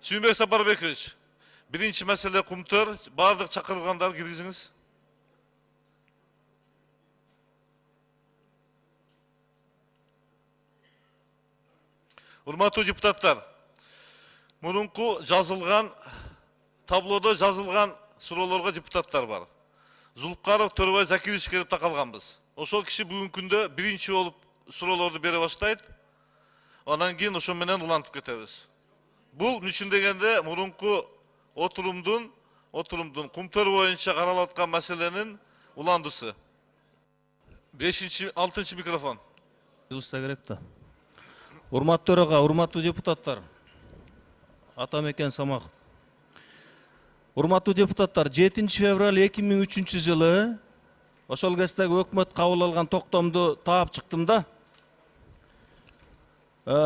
Сүйінбек Сапарбекович, birinci mesele kumtur, bardық çakırganlar girgiziniz. Урматтуу депутаттар, мурунку жазылган таблода жазылган суроолорго депутаттар бар. Зулукаров, Төрөбай Закирович келип такалганбыз. Ошол киши бүгүнкү күндө биринчи болуп суроолорду бере баштайт. Анан кийин ошо менен улантып кетебиз. Бул мүчүн дегенде мурунку отурумдун кумтөр боюнча каралып аткан маселенин уландысы. 6-ncı микрофон. Жылышса керек да. Урматтуу төраға, урматтуу депутаттар. Атамекен Самахов. Урматтуу депутаттар, 7 февраль 2003 жылы ошол кездеги өкмөт кабыл алган токтомду таап чыктым да.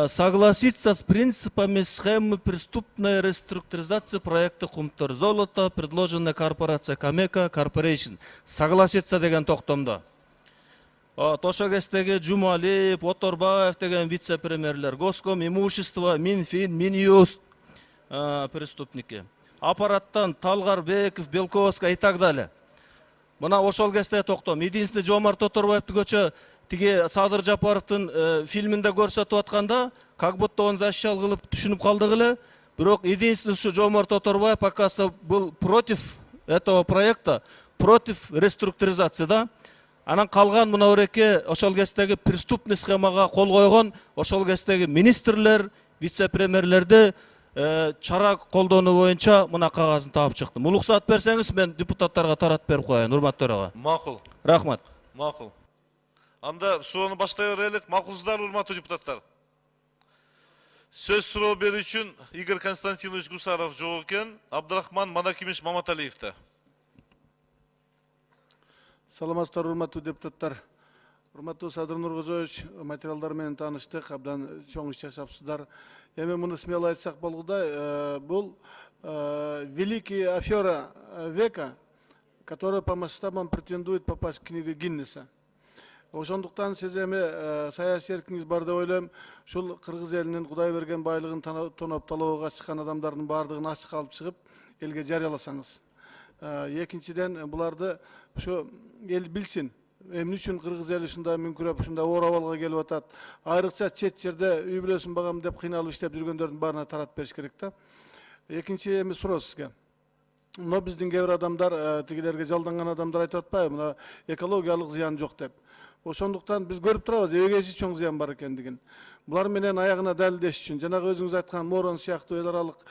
Согласиться с принципами схемы преступной реструктуризации проекта Кумтор золото, предложенная корпорация Камека Corporation. Согласиться деген токтомдо. Ошол кездеги Жумалиев, Оторбаев деген вице-премьерлер, Госком имущество, Минфин, Минюст преступники. Аппараттан Талгарбеков, Белковская и так далее. Мына ошол кезде токтом. Единственный Жомарт Оторбаевди көчө тиги Садыр Жапаровдун фильминде көрсөтүп атканда, как будто он защищал кылып түшүнүп калдык эле. Бирок единственный ушу Жомарт Оторбаев оказывается был против этого проекта, против реструктуризации, да? Анан калган мына ореке ошол кездеги преступный схемага кол койгон ошол кездеги министрлер, вице-премьерлерди чара колдонуу боюнча мына кагазын таап чыктым. Улуксат берсеңиз мен депутаттарга таратып берип коеюн, урматтуу төрага. Макул. Рахмат. Макул. Анда суроону баштай берелик. Макулсуздар, урматтуу депутаттар. Сөз суроо берүү үчүн Игорь Константинович Гусаров жок экен, Абдрахман Манакимович Маматалиевди. Саламатсыздар, урматтуу депутаттар. Урматтуу Садыр Нуркожоевич, материалдар менен тааныштык, абдан чоң иш жасапсыздар. Эми муну смело айтсак болгудай, бул великая афера века, которая по масштабам претендует попасть в книгу Гиннеса. Ошондуктан сиз эми саясий эркиңиз бар деп ойлойм. Ушул кыргыз элинин Кудай берген байлыгын тоноп талоого чыккан адамдардын баардыгын ачыкка алып чыгып, элге жарыяласаңыз. Экинчиден, буларды ушу эл билсин. Эмне үчүн кыргыз эли ушундай мүңкүрөп, ушундай оорабалга келип атат. Айрыкча чет жерде үй бүлөсүн багам деп кыйналып иштеп жүргөндөрдүн баарына таратып бериш керек да. Экинчи эми суроо сизге. Мына биздин кээ бир адамдар, тигилерге жалданган адамдар айтып атпайбы, мына экологиялык зыян жок деп. Ошондуктан биз көрүп турабыз, эбегейси чоң зыян бар экендигин. Булар менен аягына далилдеш үчүн, жанагы өзүңүз айткан Морон сыяктуу эл аралык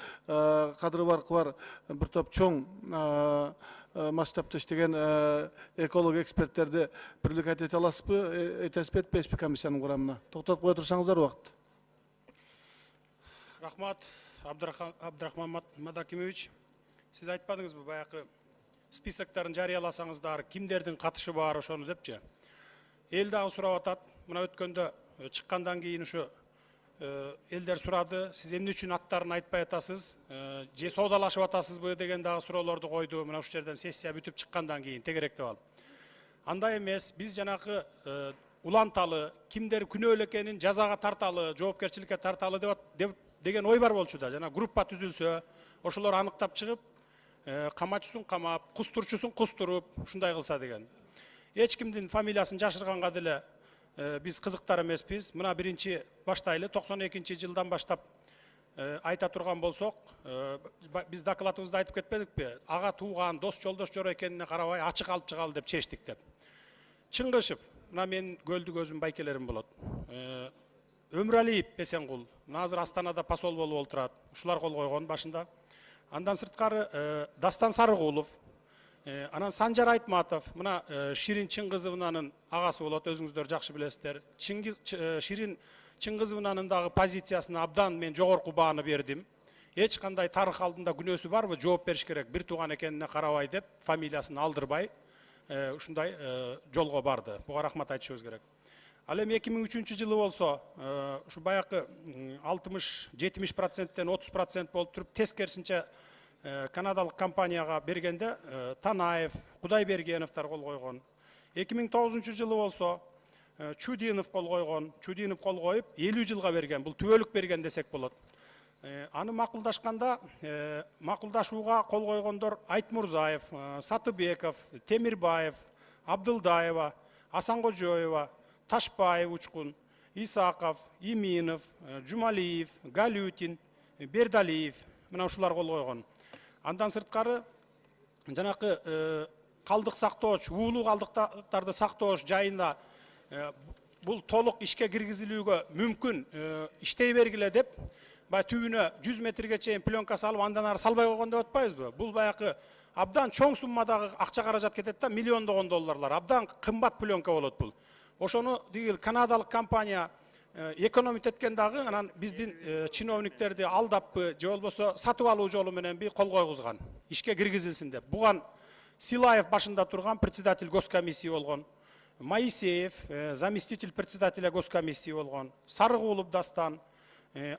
кадыры баркы бар бир топ чоң масштабта иштеген эколог эксперттерди привлекать эте аласызбы, этесизби, этпейсизби комиссиянын курамына? Токтотуп кое турсаңыздар убакыт. Рахмат, Абдрахман Мадакимович. Сиз айтпадыңызбы, баягы списоктарын жарыяласаңыздар, кимдердин катышы бар ошону депчи. Эл дагы сурап атат. Мына өткөндө чыккандан кийин ушу элдер сурады. Сиз эмне үчүн аттарын айтпай атасыз? Же соодалашып атасызбы деген дагы суроолорду койду. Мына ушул жерден сессия бүтүп чыккандан кийин тегеректеп алып. Андай эмес, биз жанакы уланталы, кимдер күнөөлүү экенин жазага тарталы, жоопкерчиликке тарталы деген ой бар болчу да. Жана группа түзүлсө, ошолор аныктап чыгып, камачысын камап, кустурчусун кустуруп, ушундай кылса деген. Эч кимдин фамилиясын жашырганга деле биз кызыктар эмеспиз. Мына биринчи баштайлы 92-жылдан баштап айта турган болсок, биз докладыбызда айтып кетпедикпи? Ага тууган, дос жолдош жора экенине карабай ачык алып чыгалы деп чечтик деп. Чыңгышев, мына мен көлдү көзүм байкелерим болот. Өмүралиев Эсенгул, мына азыр Астанада посол болуп отурат. Ушулар кол койгон башында. Андан сырткары Дастан Сарыгулов, анан Санжар Айтматов, мына Ширин Чыңгызовнанын агасы болот, өзүңүздөр жакшы билесиздер. Ширин Чыңгызовнанын дагы позициясына абдан мен жогорку бааны бердим. Эч кандай тарых алдында күнөөсү барбы? Жооп бериш керек. Бир тууган экенине карабай деп, фамилиясын алдырбай, ушундай жолго барды. Буга рахмат айтышыбыз керек. Ал эми 2003 жылы болсо, ушу баякы 60-70%тен 30% болуп туруп, тескерисинче канадалык компанияга бергенде Танаев, Кудайбергеновдор кол койгон. 2009 жылы болсо Чудинов кол койгон. Чудинов кол коюп 50 жылга берген. Бул түбөлүк берген десек болот. Аны макулдашканда макулдашууга кол койгондор Айтмурзаев, Сатыбеков, Темирбаев, Абдылдаева, Асанкожоева, Ташбаев Учкун, Исаков, Иминов, Жумалиев, Галютин, Бердалиев мына ушулар кол койгон. Андан сырткары жанакы калдык сактооч, уулуу калдыктарды сактооч жайында бул толук ишке киргизилүүгө мүмкүн иштей бергиле деп баягы түбүнө 100 метрге чейин пленка салып андан ары салбай койгон деп атпайбызбы? Бул баягы абдан чоң суммадагы акча каражат кетет да, миллиондогон долларлар. Абдан кымбат пленка болот бул. Ошону дигил канадалык компания экономить эткен дагы, анан биздин чиновниктерди алдаппы же болбосо сатып алуу жолу мененби кол койгузган. Ишке киргизилсин деп. Буган Силаев башында турган председатель госкомиссия болгон. Моисеев, заместитель председателя госкомиссии болгон. Сарыгулов Дастан,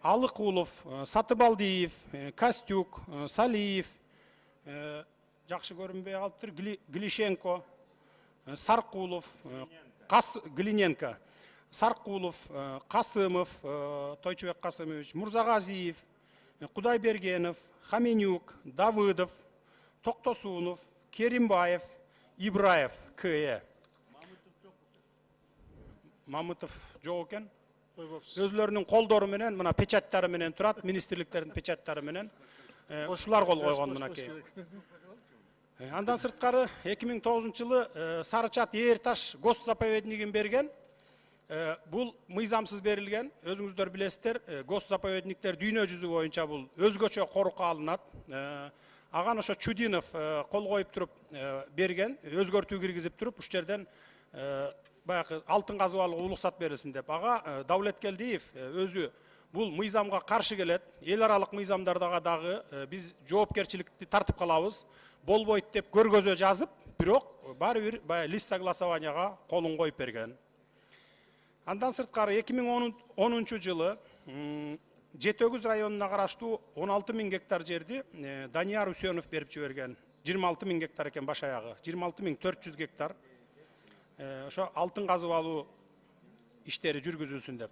Алыкулов, Сатыбалдиев, Костюк, Салиев, жакшы көрүнбөй калыптыр, Глишенко, Саркулов, Глиненко, Саркулов, Касымов, Тойчубек Касымович, Мурзагазиев, Кудайбергенов, Хаменюк, Давыдов, Токтосунов, Керимбаев, Ибраев, КЭ. Мамытов жок экен. Өзлөрүнүн колдору менен, мына печаттары менен турат, министрликтердин печаттары менен. Ушулар кол койгон мынакей. Андан сырткары 2009-жылы Сарычат Ээрташ госзаповеднигин берген. Бул мыйзамсыз берилген. Өзүңүздөр билесиздер, госзаповедниктер дүйнө жүзү боюнча бул өзгөчө корукка алынат. Аган ошо Чудинов кол коюп туруп берген, өзгөртүү киргизип туруп, уш жерден баягы алтын казып алууга уруксат берилсин деп. Ага Давлеткелдиев өзү бул мыйзамга каршы келет. Эл аралык мыйзамдардагы дагы биз жоопкерчиликти тартып калабыз. Болбойт деп көргөзө жазып, бирок баары бир баягы лист согласованияга колун коюп берген. Андан сырткары 2010-жылы Жетөгүз районуна караштуу 16 000 гектар жерди Данияр Үсөнов берип жиберген. 26 000 гектар экен баш аягы. 26 400 гектар. Ошо алтын казып алуу иштери жүргүзүлсүн деп.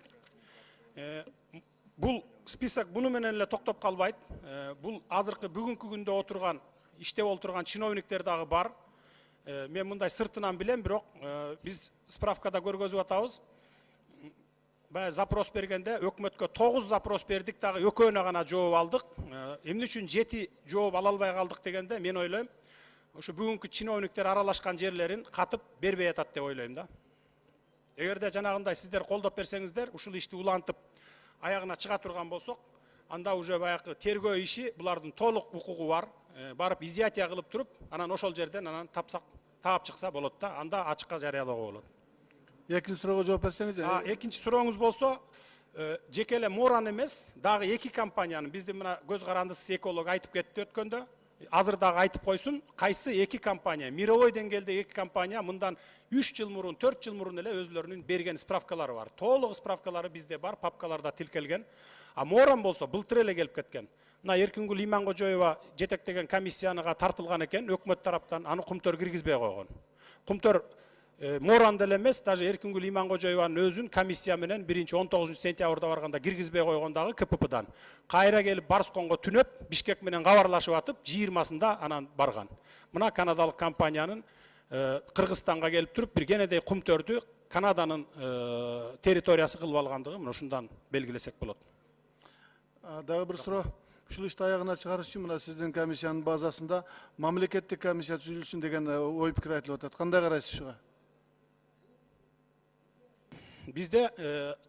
Бул список буну менен эле токтоп калбайт. Бул азыркы бүгүнкү күндө отурган, иштеп отурган чиновниктер дагы бар. Мен мындай сыртынан билем, бирок биз справкада көргөзүп атабыз. Баягы запрос бергенде өкмөткө 9 запрос бердик, дагы экөөнө гана жооп алдык. Эмне үчүн 7 жооп ала албай калдык дегенде мен ойлойм, ошо бүгүнкү чиновниктер аралашкан жерлерин катып бербей атат деп ойлойм да. Эгерде жанагындай сиздер колдоп берсеңиздер, ушул ишти улантып аягына чыга турган болсок, анда уже баягы тергөө иши булардын толук укугу бар. Барып изъятия кылып туруп, анан ошол жерден анан таап чыкса болот да, анда ачыкка жарыялоого болот. Экинчи суроого жооп берсеңиз. Экинчи сурооңуз болсо, жеке эле Моран эмес, дагы 2 компаниянын, биздин мына көз карандысыз эколог айтып кетти өткөндө, азыр дагы айтып койсун, кайсы 2 компания, мировой деңгээлде 2 компания мындан 3 жыл мурун, 4 жыл мурун эле өзлөрүнүн берген справкалары бар. Толук справкалары бизде бар, папкаларда тилкелген. А Моран болсо былтыр эле келип кеткен. Мына Эркингүл Иманкожоева жетектеген комиссияга тартылган экен, өкмөт тараптан аны кумтөр киргизбей койгон. Кумтөр Моран деле эмес, даже Эркингүл Иманкожоеванын өзүн комиссия менен 19-сентябрда барганда киргизбей койгондагы КППдан. Кайра келип Барсконго түнөп, Бишкек менен кабарлашып атып, 20-сында анан барган. Мына канадалык компаниянын Кыргызстанга келип туруп, бир кенедей кумтөрдү Канаданын территориясы кылып алгандыгы мына ушундан белгилесек болот. Дагы бир суроо. Ушул ишти аягына чыгарыш үчүн мына сиздин комиссиянын базасында мамлекеттик комиссия түзүлсүн деген ой пикир айтылып атат. Кандай карайсыз ушуга? Бизде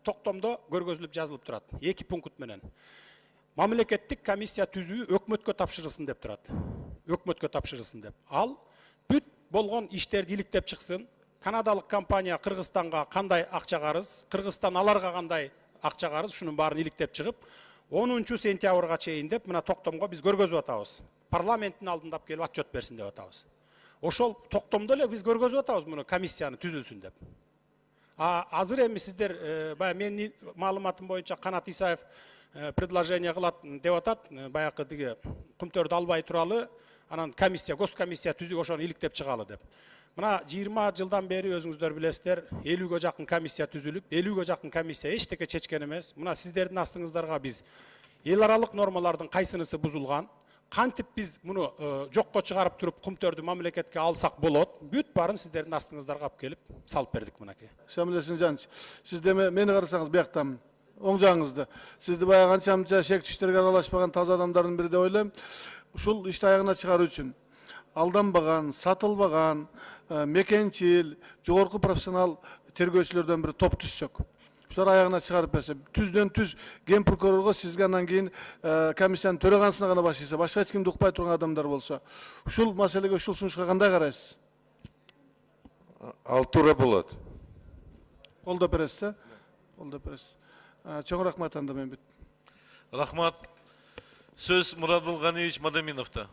токтомдо көргөзүлүп жазылып турат. 2 пункт менен. Мамлекеттик комиссия түзүү өкмөткө тапшырылсын деп турат. Өкмөткө тапшырылсын деп. Ал бүт болгон иштерди иликтеп чыксын. Канадалык компания Кыргызстанга кандай акча карыз, Кыргызстан аларга кандай акча карыз, ушунун баарын иликтеп чыгып, 10-сентябрга чейин деп мына токтомго биз көргөзүп атабыз. Парламенттин алдында келип отчет берсин деп атабыз. Ошол токтомдо эле биз көргөзүп атабыз муну комиссияны түзүлсүн деп. Азыр эми сиздер баягы менин маалыматым боюнча Канат Исаев предложение кылат деп атат, баягы тиги кумтөрдү албай туралы, анан комиссия, госкомиссия түзүп ошону иликтеп чыгалы деп. Мына 20 жылдан бери өзүңүздөр билесиздер, 50-ге жакын комиссия түзүлүп, 50-ге жакын комиссия эчтеке чечкен эмес. Мына сиздердин астыңыздарга биз эл аралык нормалардын кайсынысы бузулган, кантип биз муну жокко чыгарып туруп кумтөрдү мамлекетке алсак болот, бүт баарын сиздердин астыңыздарга алып келип салып бердик мынакей. Шамил Эсенжанович, сиз деме мени карасаңыз бияктамын. Оң жагыңызды. Сизди баягы канча шек түштөргө аралашпаган таза адамдардын бири деп ойлойм. Ушул ишти аягына чыгаруу үчүн алданбаган, сатылбаган, мекенчил, жогорку профессионал тергөөчүлөрдөн бир топ түзсөк. Ушулар аягына чыгарып берсе, түздөн түз ген прокурорго сизге андан кийин комиссиянын төрагасына гана башыйса, башка эч кимди укпай турган адамдар болсо, ушул маселеге, ушул сунушка кандай карайсыз? Ал туура болот. Колдоп бересиз, колдоп бересиз. Чоң рахмат анда мен бүт. Рахмат. Сөз Мурадыл Ганиевич Мадаминовта.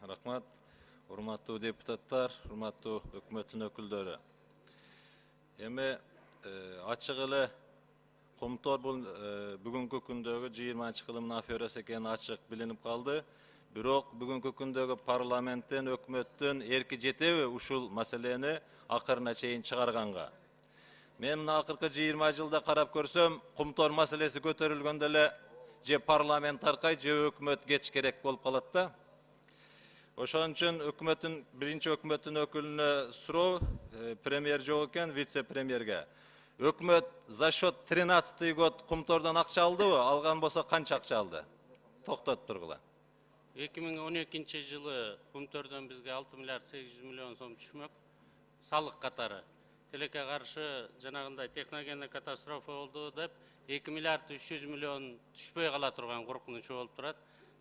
Рахмат. Урматтуу депутаттар, урматтуу өкмөттүн өкүлдөрү. Эми ачык эле Кумтор бул бүгүнкү күндөгү 20-кылымдын аферасы экени ачык билинип калды. Бирок бүгүнкү күндөгү парламенттен, өкмөттөн эрки жетеби ушул маселени акырына чейин чыгарганга? Мен мына акыркы 20 жылда карап көрсөм, Кумтор маселеси көтөрүлгөндө эле же парламент аркай, же өкмөт кеч керек болуп калат да. Ошон үчүн биринчи өкмөттүн өкүлүнө суроо, премьер жок экен, вице-премьерге. Өкмөт за счет 13-й год Кумтордон акча алдыбы? Алган болсо канча акча алды? Токтотуп тургула. 2012 жылы Кумтордон бизге 6 миллиард 800 миллион сом түшмөк, салык катары. Тилекке каршы жанагындай техногендик катастрофа болду деп 2 миллиард 300 миллион түшпөй кала турган коркунучу болуп турат.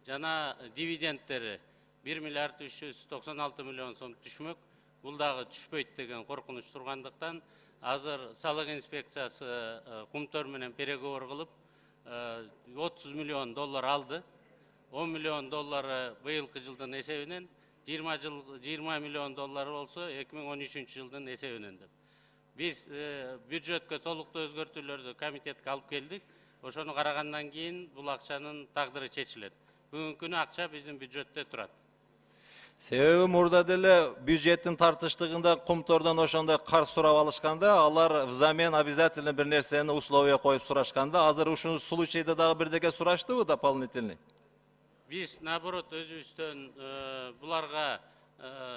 Жана дивидендтери 1 миллиард 396 миллион сом түшмөк, бул дагы түшпөйт деген коркунуч тургандыктан азыр салык инспекциясы Кумтор менен переговор кылып 30 миллион доллар алды. 10 миллион доллары быйылкы жылдын эсебинен, 20 миллион доллары болсо 2013 жылдын эсебинен деп. Биз бюджетке толуктуу өзгөртүүлөрдү комитетке алып келдик. Ошону карагандан кийин бул акчанын тагдыры чечилет. Бүгүнкү күнү акча биздин бюджетте турат. Себеби мурда деле бюджеттин тартыштыгында Кумтордон ошондой карыз сурап алышканда, алар взамен обязательно бир нерсени условия коюп сурашканда, азыр ушул случайда дагы бирдеке сураштыбы дополнительный? Биз наоборот өзүбүздөн буларга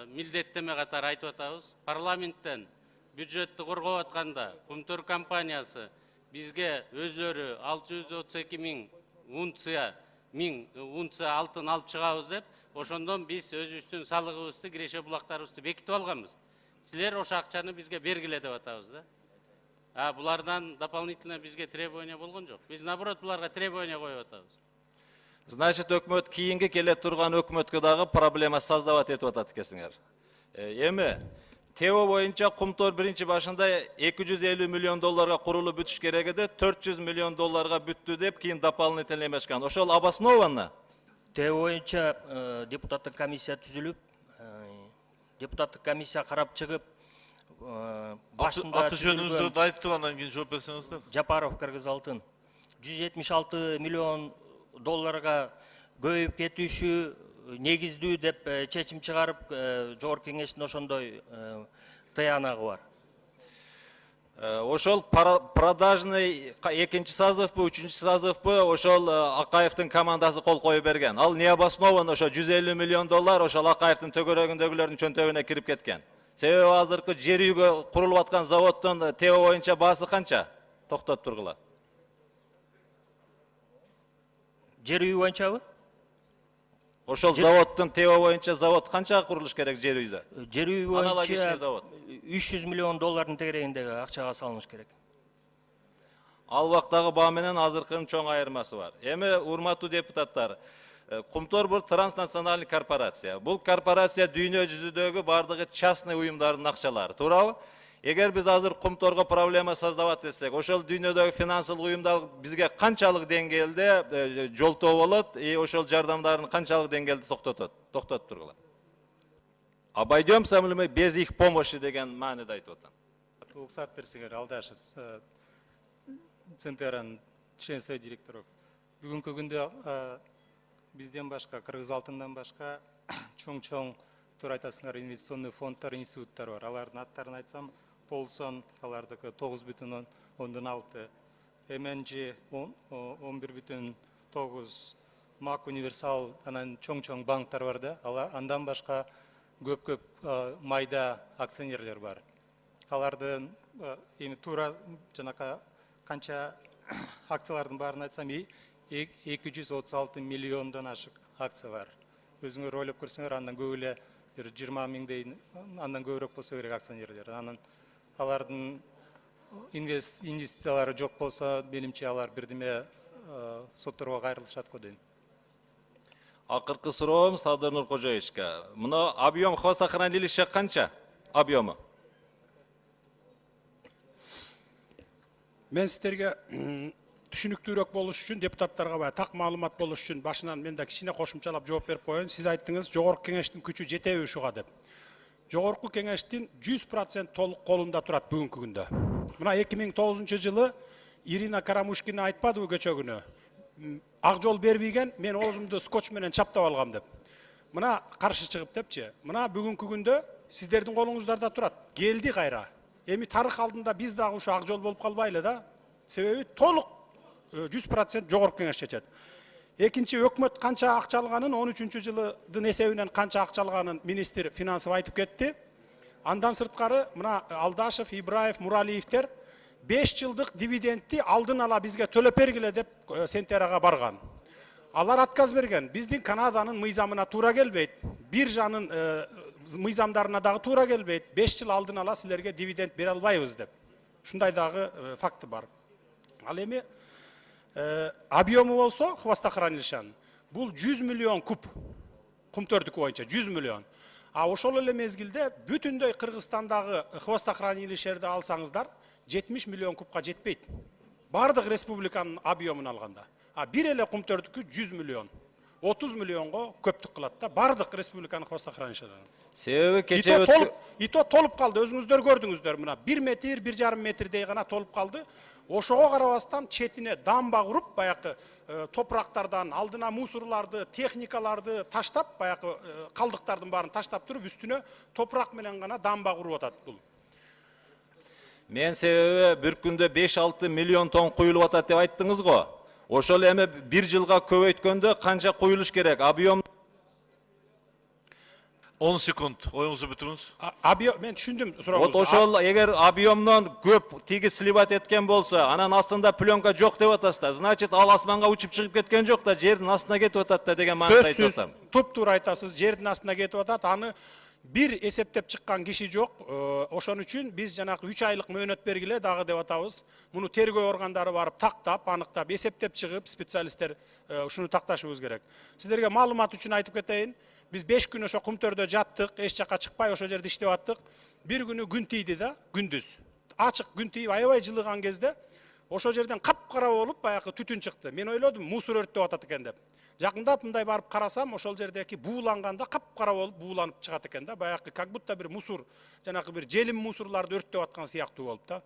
милдеттеме катары айтып атабыз. Парламенттен бюджетти коргоп атканда Кумтор компаниясы бизге өзлөрү 632 миң унция алтын алып чыгабыз деп, ошондон биз өзүбүздүн салыгыбызды, киреше булактарыбызды бекитип алганбыз. Силер ошо акчаны бизге бергиле деп атабыз да. Булардан дополнительно бизге требование болгон жок. Биз наоборот буларга требование коюп атабыз. Значит, өкмөт кийинки келе турган өкмөткө дагы проблема создавать этип атат экенсиңер. Эми ТЭО боюнча Кумтор биринчи башында 250 миллион долларга курулуп бүтүш керек эди, 400 миллион долларга бүттү деп кийин дополнительно эмешкан. Ошол обоснованно? ТЭО боюнча депутаттык комиссия түзүлүп, депутаттык комиссия карап чыгып, башында аты жөнүңүздү айтып андан кийин жооп берсеңиздер. Жапаров Кыргыз Алтын 176 миллион долларга көбөйүп кетиши негиздүү деп чечим чыгарып, жогорку кеңештин ошондой таянагы бар. Ошол продажный экинчи созывпы, үчүнчү созывпы ошол Акаевдин командасы кол коюп берген. Ал необоснованно ошо 150 миллион доллар ошол Акаевдин төгөрөгүндөгүлөрдүн чөнтөгүнө кирип кеткен. Себеби азыркы жер үйгө курулуп аткан заводдун ТЭО боюнча баасы канча? Токтотуп тургула. Жер үй боюнчабы? Ошол заводдун ТЭО боюнча завод канча курулуш керек жер үйдө? Жер үй Аналогичный боюнча завод. 300 миллион доллардын тегерегиндеги акчага салыныш керек. Ал убактагы баа менен азыркынын чоң айырмасы бар. Эми урматтуу депутаттар, Кумтор бул транснациональный корпорация. Бул корпорация дүйнө жүзүдөгү бардыгы частный уюмдардын акчалары, туурабы? Эгер биз азыр Кумторго проблема создавать этсек, ошол дүйнөдөгү финансылык уюмдар бизге канчалык деңгээлде жолтоо болот, ошол жардамдарын канчалык деңгээлде токтотуп тургула. Обойдемся ли мы без их помощи деген мааниде айтып атам. Уруксат берсеңер, Алдашев, Центеран член совет директоров. Бүгүнкү күндө бизден башка, Кыргыз Алтындан башка чоң тур айтасыңар инвестиционный фонддар, институттар бар. Алардын аттарын айтсам, Полсон, алардыкы 9,6, MNG 11,9 МАК универсал анан чоң банктар бар да, андан башка көп майда акционерлер бар. Алардын эми туура жанакы канча акциялардын барын айтсам 236 миллиондон ашык акция бар. Өзүңөр ойлоп көрсөңөр, андан көп эле бир 20 миңдей, андан көбүрөөк болсо керек акционерлер. Анан алардын инвестициялары жок болсо, менимче алар бирдеме сотторго кайрылышат го дейм. Акыркы суроом Садыр Нуркожоевичке. Мына объем хвостохранилища канча? Объемы? Мен сіздерге түшүнүктүүрөөк болуш үчүн, депутаттарга так маалымат болуш үчүн башынан мен да кичине кошумчалап жооп берип коеюн. Сиз айттыңыз, жогорку кеңештин күчү жетеби ушуга деп. Жогорку кеңештин 100% толук колунда турат бүгүнкү күндө. Мына 2009-жылы Ирина Карамушкина айтпадыбы көчө күнү? Ак жол бербеген, мен оозумду скотч менен чаптап алгам деп. Мына каршы чыгып депчи. Мына бүгүнкү күндө сиздердин колуңуздарда турат. Келди кайра. Эми тарых алдында биз дагы ушу ак жол болуп калбайлы да. Себеби толук 100% жогорку кеңеш чечет. Экинчи, өкмөт канча акча алганын, 13-жылдын эсебинен канча акча алганын министр финансов айтып кетти. Андан сырткары мына Алдашев, Ибраев, Муралиевтер 5 жылдык дивидендти алдын ала бизге төлөп бергиле деп Сентерага барган. Алар отказ берген. Биздин Канаданын мыйзамына туура келбейт. Биржанын мыйзамдарына дагы туура келбейт. 5 жыл алдын ала силерге дивиденд бере албайбыз деп. Ушундай дагы факты бар. Ал эми объему болсо хвостохранилищанын бул 100 миллион куб кумтөрдүкү боюнча 100 миллион. А ошол эле мезгилде бүтүндөй Кыргызстандагы хвостохранилищерди алсаңыздар 70 миллион кубка жетпейт. Бардык республиканын объемун алганда. А бир эле кумтөрдүкү 100 миллион. 30 миллионго көптүк кылат да бардык республиканын хвостохранилищерин. Себеби кече ито толуп калды, өзүңүздөр көрдүңүздөр мына 1 метр, 1,5 метрдей гана толуп калды. Ошого карабастан четине дамба куруп, баягы топурактардан алдына мусорларды, техникаларды таштап, баягы калдыктардын баарын таштап туруп, үстүнө топурак менен гана дамба куруп атат бул. Мен себеби бир күндө 5-6 миллион тонн куюлуп атат деп айттыңыз го. Ошол эми бир жылга көбөйткөндө канча куюлуш керек? Объем 10 секунд. Оюңузду бүтүрүңүз. Мен түшүндүм сурооңузду. Вот ошол эгер объемдон көп тиги сливать эткен болсо, анан астында пленка жок деп атасыздар. Значит, ал асманга учуп чыгып кеткен жок да, жердин астына кетип атат да деген маанада айтып атам. Туп-туура айтасыз, жердин астына кетип атат. Аны бир эсептеп чыккан киши жок. Ошон үчүн биз жанагы 3 айлык мөөнөт бергиле дагы деп атабыз. Муну тергөө органдары барып тактап, аныктап, эсептеп чыгып, специалисттер ушуну такташыбыз керек. Сиздерге маалымат үчүн айтып кетейин. Biz 5 gün ошо кумтөрдө жаттык, эч жакка чыкпай ошо жерде иштеп аттык. Бир күнү күн тийди да, күндүз. Ачык күн тийип, аябай жылыган кезде ошо жерден капкара болуп, баягы түтүн чыкты. Мен ойлодум, мусор өрттөп атат экен деп. Жакындап мындай барып карасам, ошол жердеки бууланганда капкара болуп, бууланып чыгат экен да. Баягы как будто бир мусор, жанагы бир желим мусорларды өрттөп аткан сыяктуу болуп да.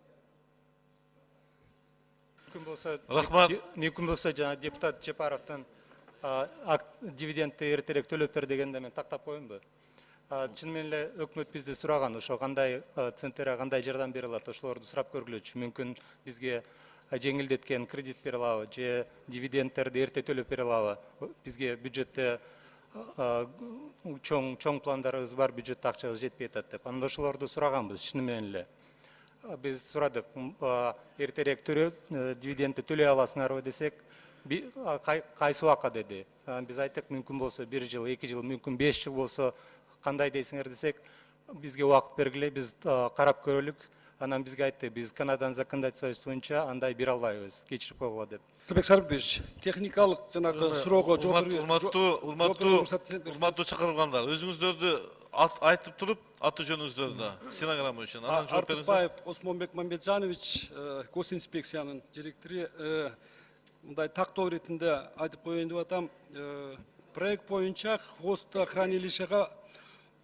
Рахмат. Мүмкүн болсо жана депутат Жапаровдун дивидендти эртерээк төлөп бер дегенде мен тактап коеюнбу? Чын менен эле өкмөт бизди сураган, ошо кандай центрге кандай жардам бере алат, ошолорду сурап көргүлөчү. Мүмкүн бизге жеңилдеткен кредит бере алабы, же дивидендтерди эрте төлөп бере алабы? Бизге бюджетте чоң пландарыбыз бар, бюджетте акчабыз жетпей атат деп. Анан ошолорду сураганбыз, чын менен эле. Биз сурадык, эртерээк дивидендти төлөй аласыңарбы десек, кайсы убакка деди. Биз айттык, мүмкүн болсо 1 жыл, 2 жыл, мүмкүн 5 жыл болсо кандай дейсиңер десек, бизге убакыт бергиле, биз карап көрөлүк. Анан бизге айтты, биз Канаданын законодательствосу боюнча андай бере албайбыз, кечирип койгула деп. Сырбек Сарыбович, техникалык жанагы суроого жооп урматтуу чакырылгандар, өзүңүздөрдү айтып туруп, аты жөнүңүздөрдү стенограмма үчүн анан жооп бериңиз. Артыкбаев Осмонбек Мамбетжанович, госинспекциянын директору, мындай тактоо иретинде айтып коеюн деп атам. Проект боюнча хвостохранилищега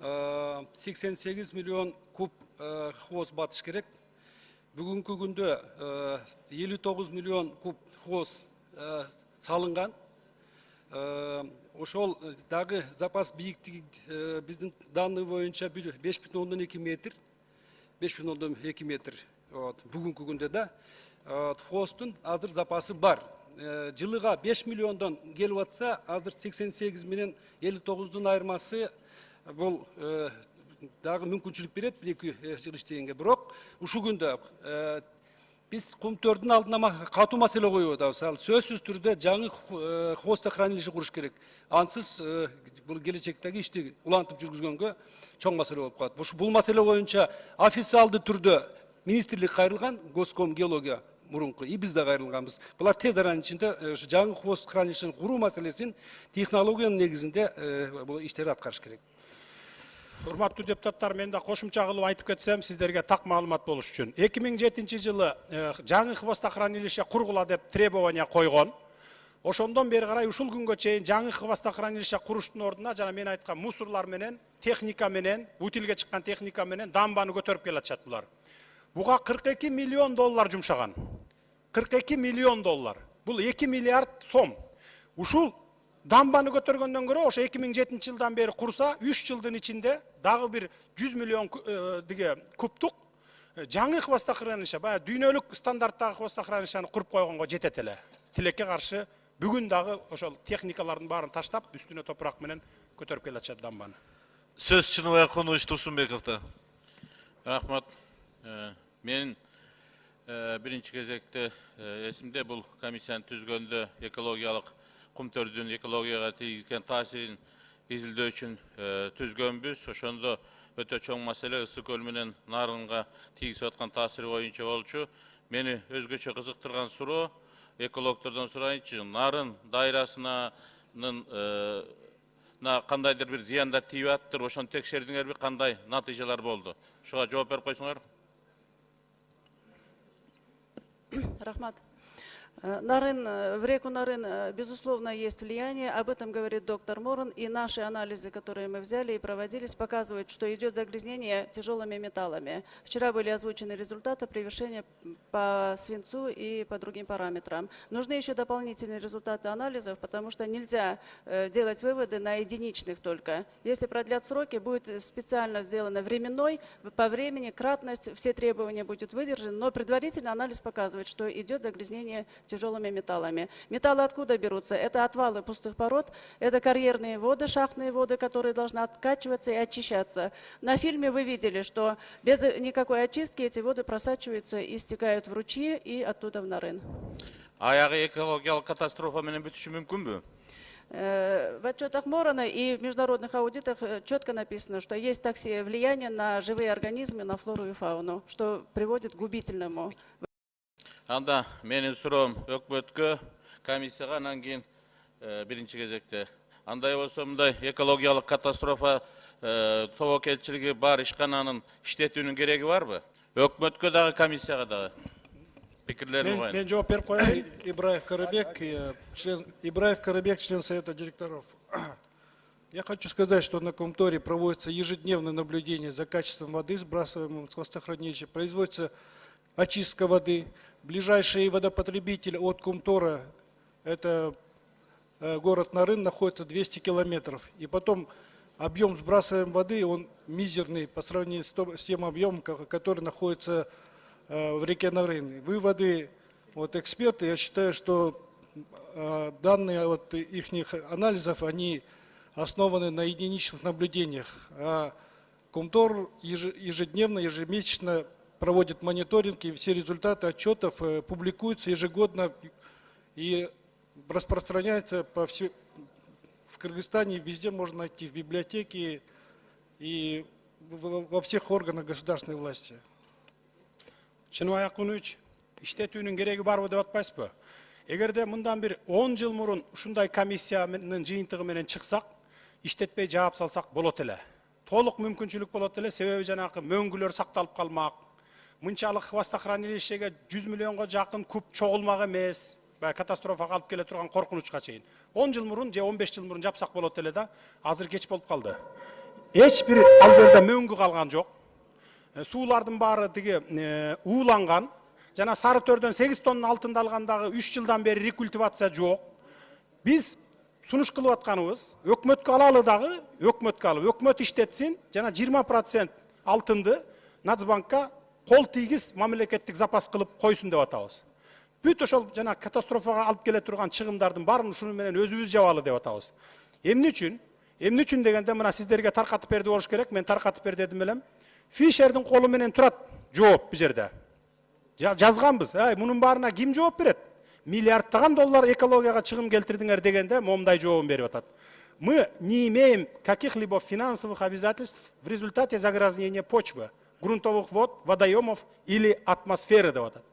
88 миллион куб хвост батыш керек. Бүгүнкү күндө 59 миллион куб хвост салынган. Ошол дагы запас бийиктиги биздин данный боюнча 5,2 метр. 5,2 метр. бүгүнкү күндө да хвосттун азыр запасы бар. Жылыга 5 миллиондон келип атса, азыр 88 менен 59-дун айырмасы бул дагы мүмкүнчүлүк берет 1-2 жыл иштегенге. Бирок ушул күндө биз кумтөрдүн алдына катуу маселе коюп атабыз. Ал сөзсүз түрдө жаңы хвостохранилище куруш керек. Ансыз бул келечектеги ишти улантып жүргүзгөнгө чоң маселе болуп калат. Бул маселе боюнча официалдуу түрдө министрлик кайрылган, Госком геология мурунку, и биз да кайрылганбыз. Булар тез аранын ичинде жаңы хвостохранилиштени куруу маселесин технологиянын негизинде бул иштерди аткарыш керек. Урматтуу депутаттар, мен да кошумча кылып айтып кетсем, сиздерге так маалымат болуш үчүн. 2007 жылы жаңы хвостохранилище кургула деп требования койгон. Ошондон бери карай ушул күнгө чейин жаңы хвостохранилище куруштун ордуна жана мен айткан мусорлар менен, техника менен, утилге чыккан техника менен дамбаны көтөрүп келатышат булар. Буга 42 миллион доллар жумшаган. 42 миллион доллар. Бул 2 миллиард сом. Ушул дамбаны көтөргөндөн көрө ошо 2007 жылдан бери курса 3 жылдын ичинде дагы бир 100 миллион кубтук жаңы хвостохранилище, баягы дүйнөлүк стандарттагы хвостохранилищени куруп койгонго жетет эле. Тилекке каршы бүгүн дагы ошол техникалардын баарын таштап, үстүнө топурак менен көтөрүп келатышат дамбаны. Сөз Чыныбай Акунович Турсунбековдо. Рахмат. Мен биринчи кезекте эсимде бул комиссияны түзгөндө экологиялык кумтөрдүн экологияга тийгизген таасирин изилдөө үчүн түзгөнбүз. Ошондо өтө чоң маселе Ысык көл менен Нарынга тийгизип аткан таасири боюнча болчу. Мени өзгөчө кызыктырган суроо, экологтордон сурайынчы, Нарын дайрасынын кандайдыр бир зыяндар тийип аттыр, ошону текшердиңерби, кандай натыйжалар болду? Ушуга жооп берип койсоңор. Рахмат. В реку Нарын, безусловно, есть влияние. Об этом говорит доктор Моран. И наши анализы, которые мы взяли и проводились, показывают, что идет загрязнение тяжелыми металлами. Вчера были озвучены результаты превышения по свинцу и по другим параметрам. Нужны еще дополнительные результаты анализов, потому что нельзя делать выводы на единичных только. Если продлят сроки, будет специально сделано временной, по времени, кратность, все требования будут выдержаны, но предварительный анализ показывает, что идет загрязнение тяжелыми металлами. Металлы откуда берутся? Это отвалы пустых пород, это карьерные воды, шахтные воды, которые должны откачиваться и очищаться. На фильме вы видели, что без никакой очистки эти воды просачиваются и стекают в ручьи и оттуда в Нарын. Аягы экологиялык катастрофа менен бүтүшү мүмкүнбү? В отчетах Морана и в международных аудитах четко написано, что есть влияние на живые организмы, на флору и фауну, что приводит к губительному. Анда менин суроом өкмөткө, комиссияга, анан кийин биринчи кезекте. Андай болсо мындай экологиялык катастрофа тобокелчилиги бар ишкананын иштетүүнүн кереги барбы? Өкмөткө дагы, комиссияга дагы. Пикирлерин коюн. Мен жооп берип коеюн. Ибраев Карабек, член Совета директоров. Я хочу сказать, что на Кумторе проводится ежедневное наблюдение за качеством воды, сбрасываемым с хвостохранилища, производится очистка воды. Ближайший водопотребитель от Кумтора, это город Нарын, находится 200 километров. И потом объем сбрасываемой воды, он мизерный по сравнению с тем объемом, который находится в реке Нарын. Выводы эксперты, я считаю, что данные от их анализов, они основаны на единичных наблюдениях. А Кумтор ежедневно, ежемесячно проводит мониторинг, и все результаты отчетов публикуются ежегодно и распространяются в Кыргызстане, везде можно найти, в библиотеке и во всех органах государственной власти. Чыныбай Акунович, иштетүүнүн кереги барбы деп атпайсызбы? Эгерде мындан бир 10 жыл мурун ушундай комиссиянын жыйынтыгы менен чыксак, иштетпей жаап салсак болот эле. Толук мүмкүнчүлүк болот эле, себеби жанагы мөңгүлөр сакталып калмак. Мынчалык хвостохранилищеге 100 миллионго жакын куб чогулмак эмес. Катастрофага алып келе турган коркунучка чейин. 10 жыл мурун же 15 жыл мурун жапсак болот эле да, азыр кеч болуп калды. Эч бир ал жерде мөңгү калган жок. Суулардын баары ууланган. Жана Сары Төрдөн 8 тонна алтынды алгандагы 3 жылдан бери рекультивация жок. Биз сунуш кылып атканыбыз, өкмөткө алалы дагы, өкмөткө алып, өкмөт иштетсин, жана 20% алтынды Нацбанкка кол тийгиз мамлекеттик запас кылып койсун деп атабыз. Бүт ошол жана катастрофага алып келе турган чыгымдардын баарын ушуну менен өзүбүз жабалы деп атабыз. Эмне үчүн дегенде мына сиздерге таркатып берди болуш керек, мен таркатып бер дедим элем. Фишердин колу менен турат жооп бу жерде. Жазганбыз, мунун баарына ким жооп берет? Миллиардтаган доллар экологияга чыгым келтирдиңер дегенде момундай жообун берип атат. Мы не имеем каких-либо финансовых обязательств в результате загрязнения почвы, грунтовых вод, водоемов или атмосферы деп атат.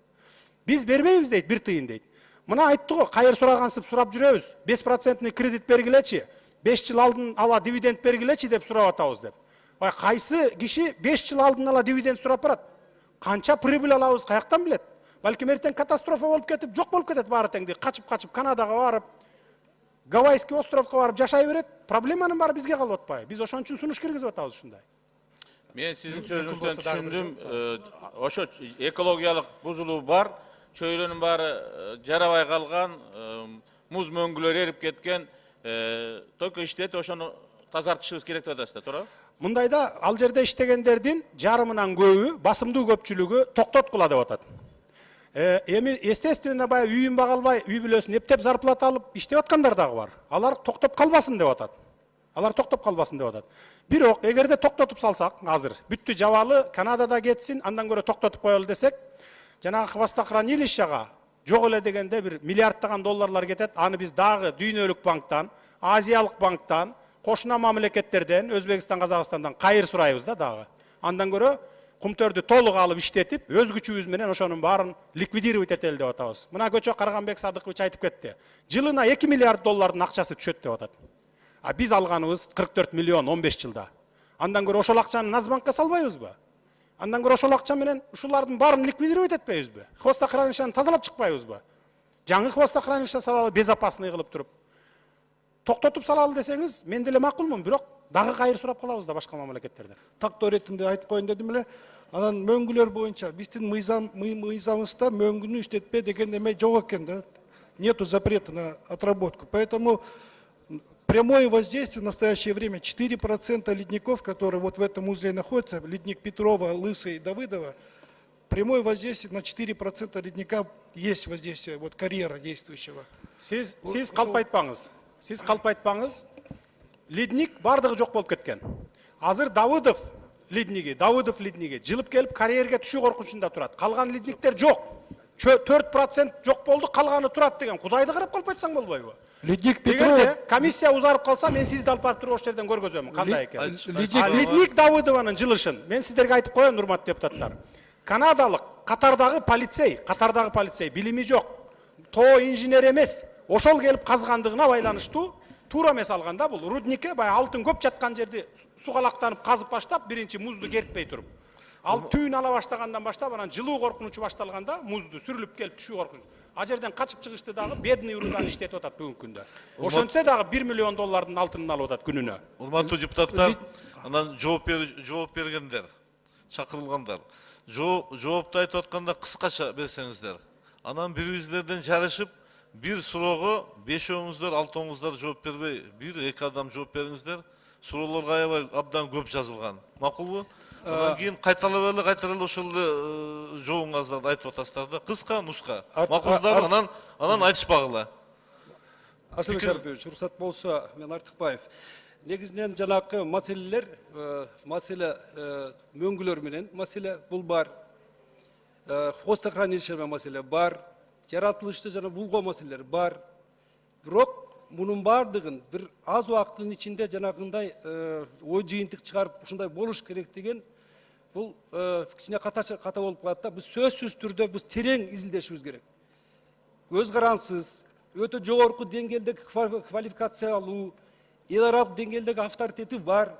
Биз бербейбиз дейт, бир тыйын дейт. Мына айтты го, кайыр сурагансып сурап жүрөбүз. 5% кредит бергилечи, 5 жыл алдын ала дивиденд бергилечи деп сурап атабыз деп. Кайсы киши 5 жыл алдын ала дивиденд сурап барат? Канча прибыль алабыз, каяктан билет? Балким эртең катастрофа болуп кетип, жок болуп кетет баары теңди. Качып Канадага барып, Гавайский островго барып жашай берет. Проблеманын баары бизге калып атпайбы? Биз ошон үчүн сунуш киргизип атабыз ушундай. Мен сиздин сөзүңүздөн түшүндүм. Ошо экологиялык бузулуу бар, чөйрөнүн баары жарабай калган, муз мөңгүлөр эрип кеткен, только иштеп ошону тазартышыбыз керек деп атасыздар, туура? Мындайда ал жерде иштегендердин жарымынан көбү, басымдуу көпчүлүгү токтоткула деп атат. Эми естественно баягы үйүн бага албай, үй бүлөсүн эптеп зарплата алып иштеп аткандар дагы бар. Алар токтоп калбасын деп атат. Бирок эгерде токтотуп салсак, азыр бүттү жабалы, Канадада кетсин, андан көрө токтотуп коелу десек, жанагы хвостохранилищага жок эле дегенде бир миллиардтаган долларлар кетет. Аны биз дагы дүйнөлүк банктан, Азиялык банктан, кошуна мамлекеттерден, Өзбекстан, Казакстандан кайыр сурайбыз да дагы. Андан көрө кумтөрдү толук алып иштетип, өз күчүбүз менен ошонун баарын ликвидировать этели деп атабыз. Мына Көчө Карганбек Садыкович айтып кетти. Жылына 2 миллиард доллардын акчасы түшөт деп атат. Биз алганыбыз 44 миллион 15 жылда. Андан көрө ошол акчаны Нацбанкка салбайбызбы? Андан көрө ошол акча менен ушулардын баарын ликвидировать этпейбизби? Хвостохранилищаны тазалап чыкпайбызбы? Жаңы хвостохранилище салалы, безопасный кылып туруп. Токтотуп салалы десеңиз, мен деле макулмун, бирок дагы кайыр сурап калабыз да башка мамлекеттерден. Тактоо иретинде айтып коеюн дедим эле. Анан мөңгүлөр боюнча биздин мыйзамыбызда мөңгүнү иштетпе деген эме жок экен да. Нету запрета на отработку. Поэтому прямое воздействие в настоящее время 4% ледников, которые вот в этом узле находятся, ледник Петрова, Лысый и Давыдова, прямое воздействие на 4% ледника есть воздействие, вот карьера действующего. Сиз калпайтпаңыз. Ледник бардыгы жок болуп кеткен. Азыр Давыдов ледниги жылып келип карьерге түшүү коркунучунда турат. Калган ледниктер жок. 4% жок болду, калганы турат деген. Кудайды карап калып айтсаң болбойбу? Ледник Петрова, комиссия узарып калса, мен сизди алып барып туруп ошол жерден көргөзөмүн, кандай экен. Ледник Давыдованын жылышын мен сиздерге айтып коеюн, урматтуу депутаттар. Канадалык Катардагы полицей билими жок, тоо инженер эмес. Ошол келип казгандыгына байланыштуу туура эмес алганда бул рудникке баягы алтын көп жаткан жерди сугалактанып казып баштап, биринчи музду кертпей туруп. Ал түйүн ала баштагандан баштап анан жылуу коркунучу башталганда музду сүрүлүп келип түшүү коркунучу. А жерден качып чыгышты дагы бедный урудан иштетип атат бүгүнкү күндө. Ошончо дагы 1 миллион доллардын алтынын алып атат күнүнө. Урматтуу депутаттар, анан жооп бергендер, чакырылгандар. Жоопту айтып атканда кыскача берсеңиздер. Анан бири-бириңиздерден жарышып, бир суроого 5-өңүздөр, 6-өңүздөр жооп бербей, 1-2 адам жооп бериңиздер. Суроолорго аябай абдан көп жазылган. Макулбу? Андан кийин кайталап ошол жообуңуздарды айтып атасыздар да. Кыска, нуска. Макулдар анан айтышпагыла. Асылбек Шарипович, уруксат болсо, мен Артыкбаев. Негизинен жанакы маселелер, маселе мөңгүлөр менен, маселе бул бар. Хвостохранилище маселе бар. Жаратылышты жана булгоо маселелери бар. Бирок мунун бардыгын бир аз убакыттын ичинде жанагындай ой жыйынтык чыгарып ушундай болуш керек деген бул кичине ката болуп калат да. Биз сөзсүз түрдө биз терең изилдешибиз керек. Көз карансыз, өтө жогорку деңгээлдеги квалификация алуу, эл аралык деңгээлдеги авторитети бар,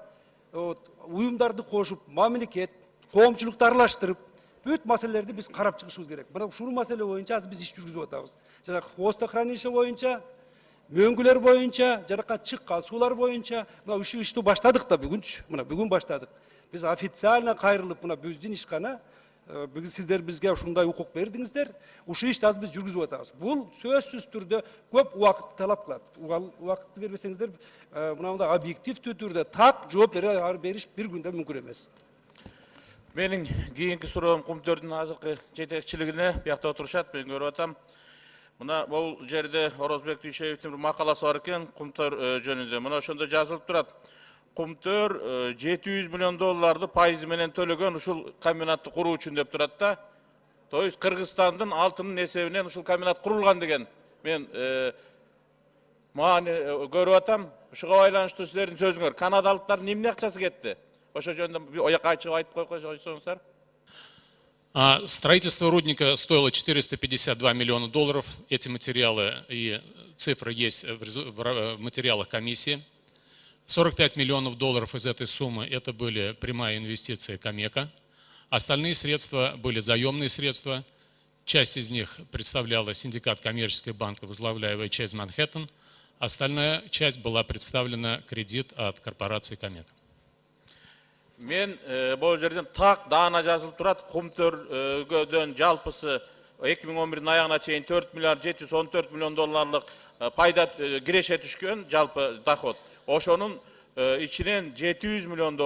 уюмдарды кошуп, мамлекет, коомчулукту аралаштырып, бүт маселелерди биз карап чыгышыбыз керек. Мына ушул маселе боюнча азыр биз иш жүргүзүп атабыз. Жана хвостохранилище боюнча, мөңгүлөр боюнча, жанакка чыккан суулар боюнча, мына ушул ишти баштадык да бүгүнчү. Мына бүгүн баштадык. Биз официально кайрылып, мына биздин ишкана, бүгүн сиздер бизге ушундай укук бердиңиздер. Ушул ишти азыр биз жүргүзүп атабыз. Бул сөзсүз түрдө көп убакытты талап кылат. Убакытты бербесеңиздер, мындай объективдүү түрдө так жооп бериш бир күндө мүмкүн эмес. Менің кейінгі сұрағым Құмтөрдің азыркы жетекчилигине бияқта отурушат, мен көрүп атам. Мына бұл жерде Орозбек Дүйшеевтің бір мақаласы бар екен Құмтөр жөнінде. Мына ошондо жазылып турат. Құмтөр $700 миллион пайызы менен төлөгөн ушул комбинатты куруу үчүн деп турат да. То есть Кыргызстандын алтынын эсебинен ушул комбинат курулган деген мен маани көрүп атам. Ушуга байланыштуу силердин сөзүңөр. Канадалыктардын эмне акчасы кетти? Ошо жөнүндө оякка ачык айтып койсоңуздар. Строительство рудника стоило $452 миллиона. Эти материалы и цифры есть в материалах комиссии. $45 миллионов из этой суммы это были прямая инвестиция Камека. Остальные средства были заемные средства. Часть из них представляла синдикат коммерческих банков, возглавляемый Chase Manhattan. Остальная часть была представлена кредит от корпорации Камека. Мен бұл жерден так даана жазылып турат, Құмтөрдөн жалпысы 2011 аяғына чейин $4 миллиард $714 миллион пайда киреше түшкөн жалпы доход. Ошонун ичинен $700 миллион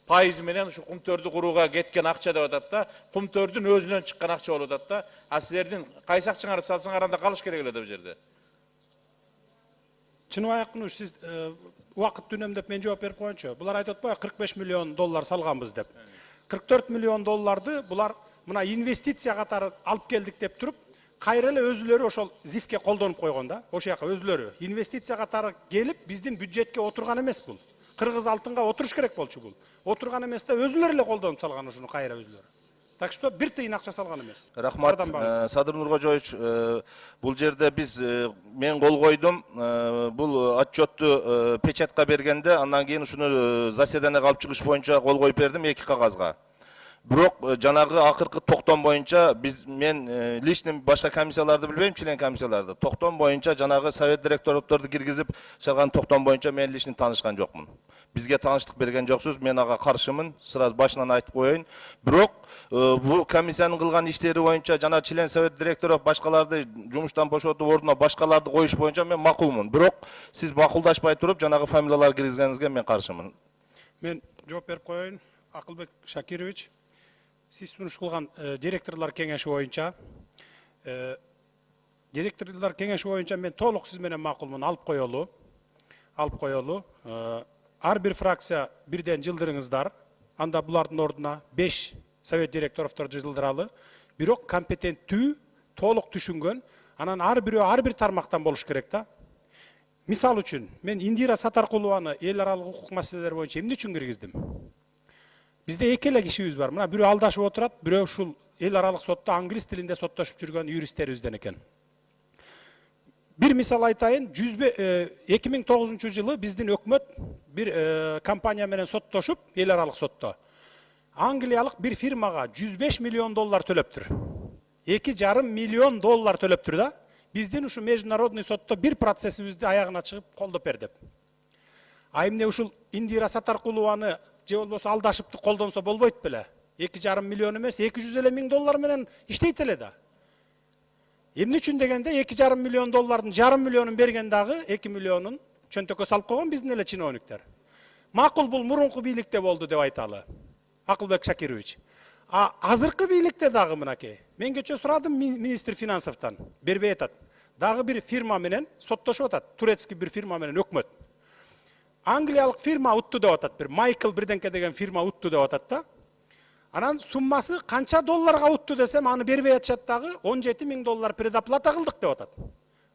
пайыз менен ушу Құмтөрдү курууга кеткен акча деп атат да, Құмтөрдүн өзүнөн чыккан акча болуп атат да. А силердин кайсы акчаңарды салсаңар анда калыш керек эле деп жерде. Чыныбай сиз уақыт үнемдеп мен жооп берип коеюнчу. Булар айтып атпайбы $45 миллион салганбыз деп. $44 миллион булар мына инвестиция катары алып келдик деп туруп, кайра эле өзүлөрү ошол ЗИФке колдонуп койгон да. Ошол жака өзүлөрү инвестиция катары келип, биздин бюджетке отурган эмес бул. Кыргыз алтынга отуруш керек болчу бул. Отурган эмес да, өзүлөрү эле колдонуп салган ушуну кайра өзүлөрү. Так что бир тыйын акча салган эмес. Рахмат, Садыр Нуркожоевич, бул жерде биз мен кол койдум, бул отчетту печатка бергенде, андан кийин ушуну заседанияга алып чыгыш боюнча кол коюп бердим 2 кагазга. Бирок жанагы акыркы токтом боюнча мен личный башка комиссияларды билбейм, член комиссияларды. Токтом боюнча жанагы совет директорлорду киргизип чыган токтом боюнча мен личный таанышкан жокмун. Бизге тааныштык берген жоксуз, мен ага каршымын, сразу башынан айтып коеюн. Бирок бул комиссиянын кылган иштери боюнча жана член совет директору башкаларды жумуштан бошотуп ордуна башкаларды коюш боюнча мен макулмун. Бирок сиз макулдашпай туруп жанагы фамилияларды киргизгениңизге мен каршымын. Мен жооп берип коеюн. Акылбек Шакирович, сиз сунуш кылган директорлор кеңеши боюнча мен толук сиз менен макулмун, алып коелу. Ар бир фракция бирден жылдырыңыздар, анда булардын ордуна 5 совет директоровторду жылдыралы. Бирок компетенттүү, толук түшүнгөн, анан ар бир тармактан болуш керек да. Мисал үчүн, мен Индира Сатаркулованы эл аралык укук маселелери боюнча эмне үчүн киргиздим? Бизде эки эле кишибиз бар. Мына бирөө алдашып отурат, бирөө ушул эл аралык сотто англис тилинде соттошуп жүргөн юристтерибизден экен. Bir misal айтайын, 2009 жылы биздин өкмөт бир компания менен соттошуп, эл аралык сотто. Англиялык бир фирмага $105 миллион төлөптүр. $2,5 миллион төлөптүр да. Биздин ушу международный сотто бир процессибизди аягына чыгып колдоп бер деп. А эмне ушул Индира Сатаркулованы же болбосо алдашыпты колдонсо болбойт беле? $2,5 миллион эмес, $200 миң менен иштейт эле да. Эмне үчүн дегенде $2,5 миллион $1,5 миллионун берген дагы 2 миллионун чөнтөккө салып койгон биздин эле чиновниктер. Макул бул мурунку бийликте болду деп айталы. Акылбек Шакирович. А азыркы бийликте дагы мынакей. Мен кечээ сурадым министр финансовтан. Бербей атат. Дагы бир фирма менен соттошуп атат. Турецкий бир фирма менен өкмөт. Англиялык фирма утту деп атат. Бир Майкл бирденке деген фирма утту деп атат да. Анан суммасы канча долларга утту десем, аны бербей атышат дагы $17 миң предоплата кылдык деп атат.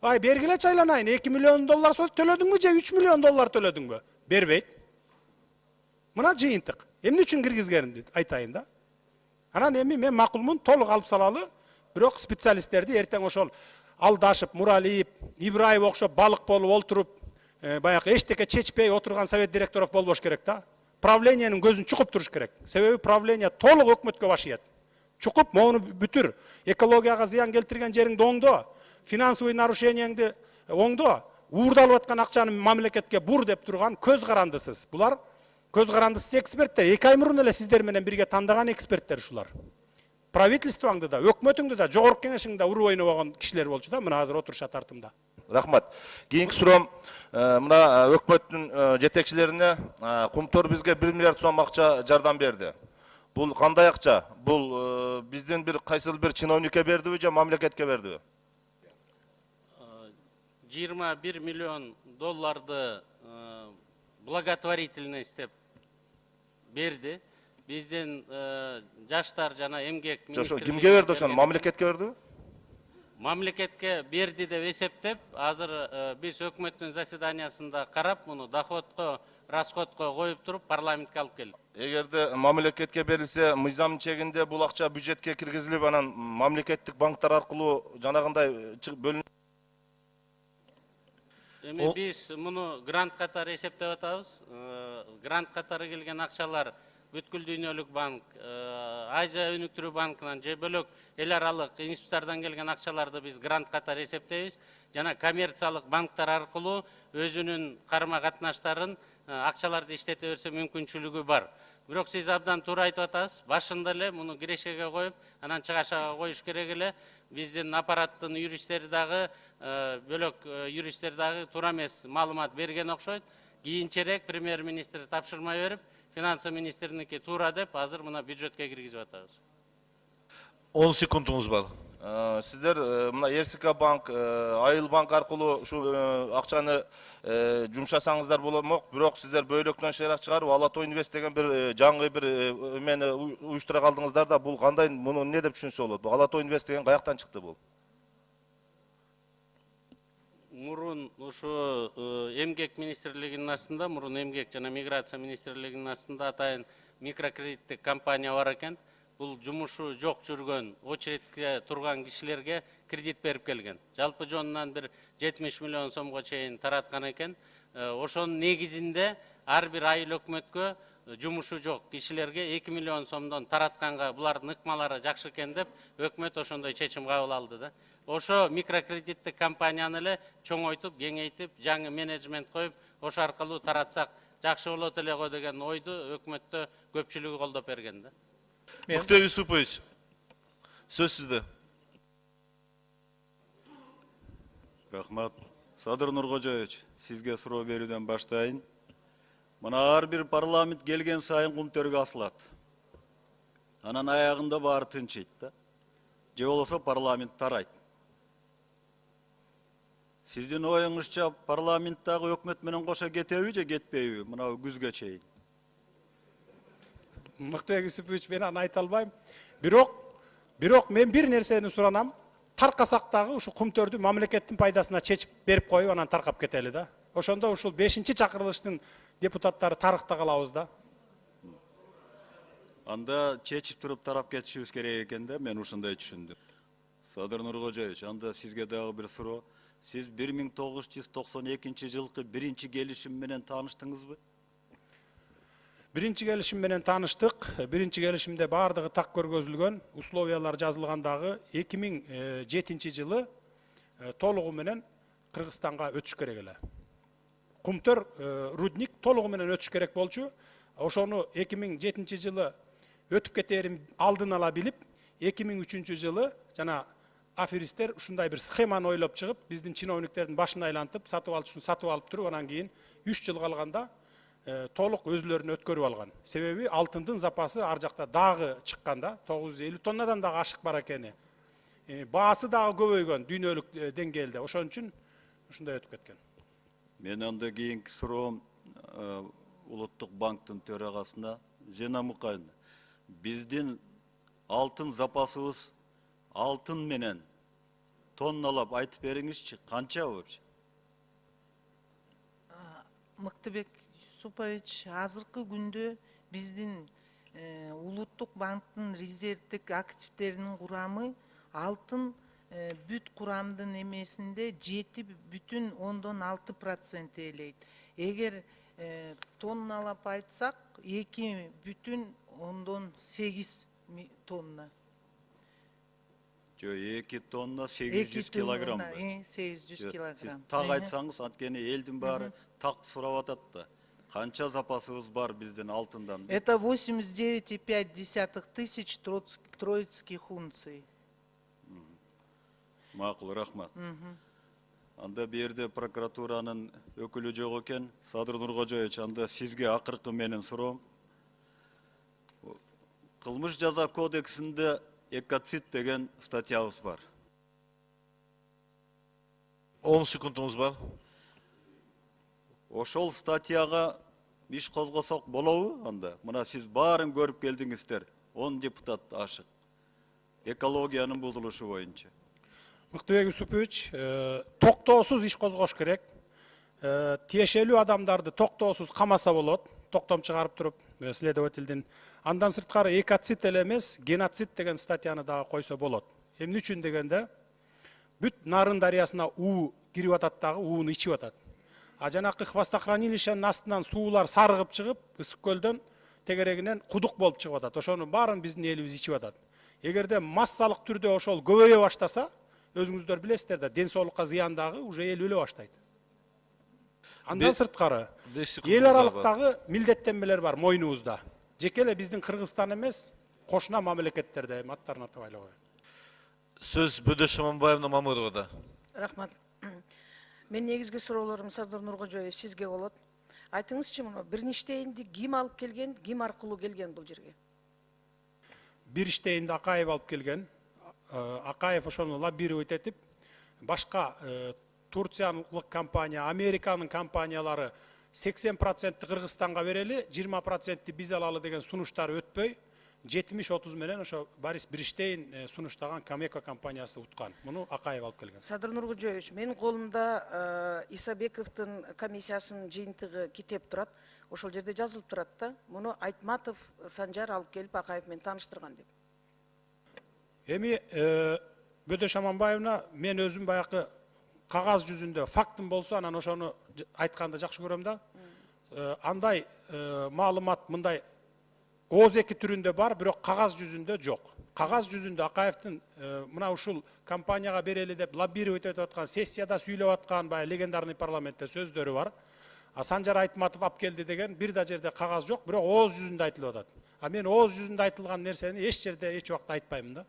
Ай, бергиле чайланайын, $2 миллион төлөдүңбү же $3 миллион төлөдүңбү? Бербейт. Мына жыйынтык. Эмне үчүн киргизгенин айтайын да. Анан эми мен макулмун, толук алып салалы. Бирок специалисттерди эртең ошол Алдашып, Муралиев, Ибраев окшоп балык болуп олтуруп, баягы эчтеке чечпей отурган совет директоров болбош керек да. Правлениянын көзүн чукуп туруш керек. Себеби правление толук өкмөткө башыят. Чукуп, моуну бүтүр. Экологияга зыян келтирген жериңди оңдо, финансовый нарушенияңды оңдо, уурдалып аткан акчаны мамлекетке бур деп турган көз карандысыз. Булар көз карандысыз эксперттер. 2 ай мурун эле сиздер менен бирге тандаган эксперттер ушулар. Правительствоңду да, өкмөтүңдү да, жогорку кеңешиңди да уруу ойнобогон кишилер болчу да, мына азыр отурушат артымда. Рахмат. Кийинки суроом, мына өкмөттүн жетекчилерине Құмтөр бизге 1 миллиард сом акча жардам берди. Бул кандай акча? Бул биздин бир кайсыл бир чиновникке бердиби же мамлекетке бердиби? 21 миллион долларды благотворительность деп берди. Биздин жаштар жана эмгек министрлиги. Кимге берди ошону? Мамлекетке бердиби? Мамлекетке берди деп эсептеп, азыр биз өкмөттүн заседаниясында карап, муну доходко, расходко коюп туруп парламентке алып келдик. Эгерде мамлекетке берилсе, мыйзам чегинде бул акча бюджетке киргизилип, анан мамлекеттик банктар аркылуу жанагындай бөлүнүп. Эми биз муну грант катары эсептеп атабыз. Грант катары келген акчалар бүткүл дүйнөлүк банк, Азия өнүктүрүү банкынан же бөлөк эл аралык институттардан келген акчаларды биз грант катары эсептейбиз. Жана коммерциялык банктар аркылуу өзүнүн карма катнаштарын акчаларды иштете берсе мүмкүнчүлүгү бар. Бирок сиз абдан туура айтып атасыз. Башында эле муну кирешеге коюп, анан чыгашага коюш керек эле. Биздин аппараттын юристтери дагы, бөлөк юристтер дагы туура эмес маалымат берген окшойт. Кийинчерээк премьер-министр тапшырма берип, финансы министриники туура деп, азыр мына бюджетке киргизип атабыз. 10 секундуңуз бар. Сиздер мына РСК банк, Айыл банк аркылуу ушу акчаны жумшасаңыздар болмок, бирок сиздер бөйрөктөн шыйрак чыгарып, Алато Инвест деген бир жаңы бир эмени уюштура калдыңыздар да, бул кандай, муну эмне деп түшүнсө болот? Алато Инвест деген каяктан чыкты бул? Мурун ушу эмгек министрлигинин астында, мурун эмгек жана миграция министрлигинин астында атайын микрокредиттик компания бар экен. Бул жумушу жок жүргөн, очередке турган кишилерге кредит берип келген. Жалпы жонунан бир 70 миллион сомго чейин тараткан экен. Ошонун негизинде ар бир айыл өкмөткө жумушу жок кишилерге 2 миллион сомдон таратканга булардын ыкмалары жакшы экен деп өкмөт ошондой чечим кабыл алды да. Ошо микрокредиттик компанияны эле чоңойтуп, кеңейтип, жаңы менеджмент коюп, ошо аркылуу таратсак жакшы болот эле го деген ойду өкмөттө көпчүлүгү колдоп берген да. Муктар Юсупович, сөз сизде. Рахмат. Садыр Нуркожоевич, сизге суроо берүүдөн баштайын. Мына ар бир парламент келген сайын кум төргө асылат. Анан аягында баары тынчыйт да. Же болбосо парламент тарайт. Сиздин оюңузча парламенттагы өкмөт менен кошо кетеби же кетпейби? Мына күзгө чейин. Муктар Юсупович, мен аны айта албайм. Бирок мен бир нерсени суранам. Таркасак дагы ушу кумтөрдү мамлекеттин пайдасына чечип берип коюп, анан таркап кетели да. Ошондо ушул 5-чакырылыштын депутаттары тарыхта калабыз да. Анда чечип туруп тарап кетишибиз керек экен да, мен ушундай түшүндүм. Садыр Нуркожоевич, анда сизге дагы бир суроо. Сиз 1992 жылкы биринчи келишим менен тааныштыңызбы? Биринчи келишим менен тааныштык. Биринчи келишимде баардыгы так көргөзүлгөн, условиялар жазылган дагы 2007 жылы толугу менен Кыргызстанга өтүш керек эле. Кумтөр рудник толугу менен өтүш керек болчу. Ошону 2007 жылы өтүп кетерин алдын ала билип, 2003 жылы жана аферистер ушундай бир схеманы ойлоп чыгып, биздин чиновниктердин башын айлантып, сатып алчусун сатып алып туруп, анан кийин 3 жыл калганда толук өзлөрүнө өткөрүп алган. Себеби алтындын запасы ар жакта дагы чыкканда, 950 тоннадан дагы ашык бар экени. Баасы дагы көбөйгөн дүйнөлүк деңгээлде. Ошон үчүн ушундай өтүп кеткен. Мен анда кийинки суроом Улуттук банктын төрагасына Жена Мукаевна. Биздин алтын запасыбыз алтын менен тонналап айтып бериңизчи, канча вообще? Мыктыбек Юсупович, азыркы күндө биздин Улуттук банктын резервдик активтеринин курамы алтын бүт курамдын эмесинде 7,6% ээлейт. Эгер тонналап айтсак 2,8 тонна. Жо 2 тонна 800 килограмм. 800 килограмм. Сиз так айтсаңыз, анткени элдин баары так сурап атат да. Канча запасыбыз бар биздин алтындан? Это 89,5 тысяч троицких унций. Макул, рахмат. Анда берде прокуратуранын өкүлү жок экен. Садыр Нуркожоевич, анда сизге акыркы менен суроом. Кылмыш жаза кодексинде экоцид деген статьябыз бар. 10 секундумуз бар. Ошол статьяга иш козгосок болобу анда? Мына сиз баарын көрүп келдиңиздер. 10 депутат ашык. Экологиянын бузулушу боюнча. Мыктыбек Юсупович, токтоосуз иш козгош керек. Тиешелүү адамдарды токтоосуз камаса болот, токтом чыгарып туруп, следовательдин. Андан сырткары экоцид эле эмес, геноцид деген статьяны дагы койсо болот. Эмне үчүн дегенде, бүт Нарын дарыясына уу кирип атат дагы, ууну ичип атат. А жанакы хвостохранилищенин астынан суулар сарыгып чыгып, Ысык көлдөн тегерегинен кудук болуп чыгып атат. Ошонун баарын биздин элибиз ичип атат. Эгерде массалык түрдө ошол көбөйө баштаса, өзүңүздөр билесиздер да, ден соолукка зыяндагы уже эл өлө баштайт. Андан сырткары, эл аралыктагы милдеттенмелер бар мойнубузда. Жеке эле биздин Кыргызстан эмес, кошуна мамлекеттерде аттарын атап айла коеюн. Сөз Бөдөш Шаманбаевна Мамыровада. Рахмат. Мен негизги суроолорум Садыр Нуркожоев сизге болот. Айтыңызчы, муну Бирништейнди ким алып келген, ким аркылуу келген бул жерге? Бирништейнди Акаев алып келген. Акаев ошону лоббировать этип, башка Турциялык компания, Американын компаниялары 80% Кыргызстанга берели, 20% биз алалы деген сунуштар өтпөй, 70-30 менен ошо Борис Бирништейн сунуштаган Камека компаниясы уткан. Муну Акаев алып келген. Садыр Нуркожоевич, менин колумда Исабековдун комиссиясынын жыйынтыгы китеп турат. Ошол жерде жазылып турат да. Муну Айтматов Санжар алып келип Акаев менен тааныштырган деп. Эми Бөдөш Аманбаевна, мен өзүм баякы кагаз жүзүндө фактым болсо, анан ошону айтканды жакшы көрөм да. Андай маалымат мындай ооз-эки түрүндө бар, бирок кагаз жүзүндө жок. Кагаз жүзүндө Акаевдин мына ушул компанияга берели деп лоббировать этип аткан, сессияда сүйлөп аткан баягы легендарный парламентте сөздөрү бар. А Санжар Айтматов алып келди деген бир да жерде кагаз жок, бирок ооз жүзүндө айтылып атат. А мен ооз жүзүндө айтылган нерсени эч жерде эч убакта айтпаймын да.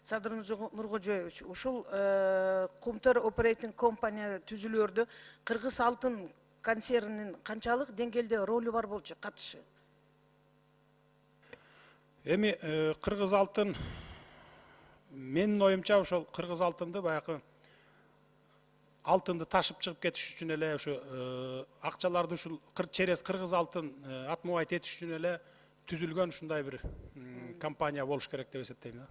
Садыр Нуркожоевич, ушул Кумтөр Operating Company түзүлөрдө Кыргыз алтын концернинин канчалык деңгээлде ролу бар болчу, катышы? Эми Кыргыз алтын, менин оюмча ошол Кыргыз алтынды баягы алтынды ташып чыгып кетиш үчүн эле ошо акчаларды ушул через Кыргыз алтын отмывать этиш үчүн эле түзүлгөн ушундай бир компания болуш керек деп эсептейм да.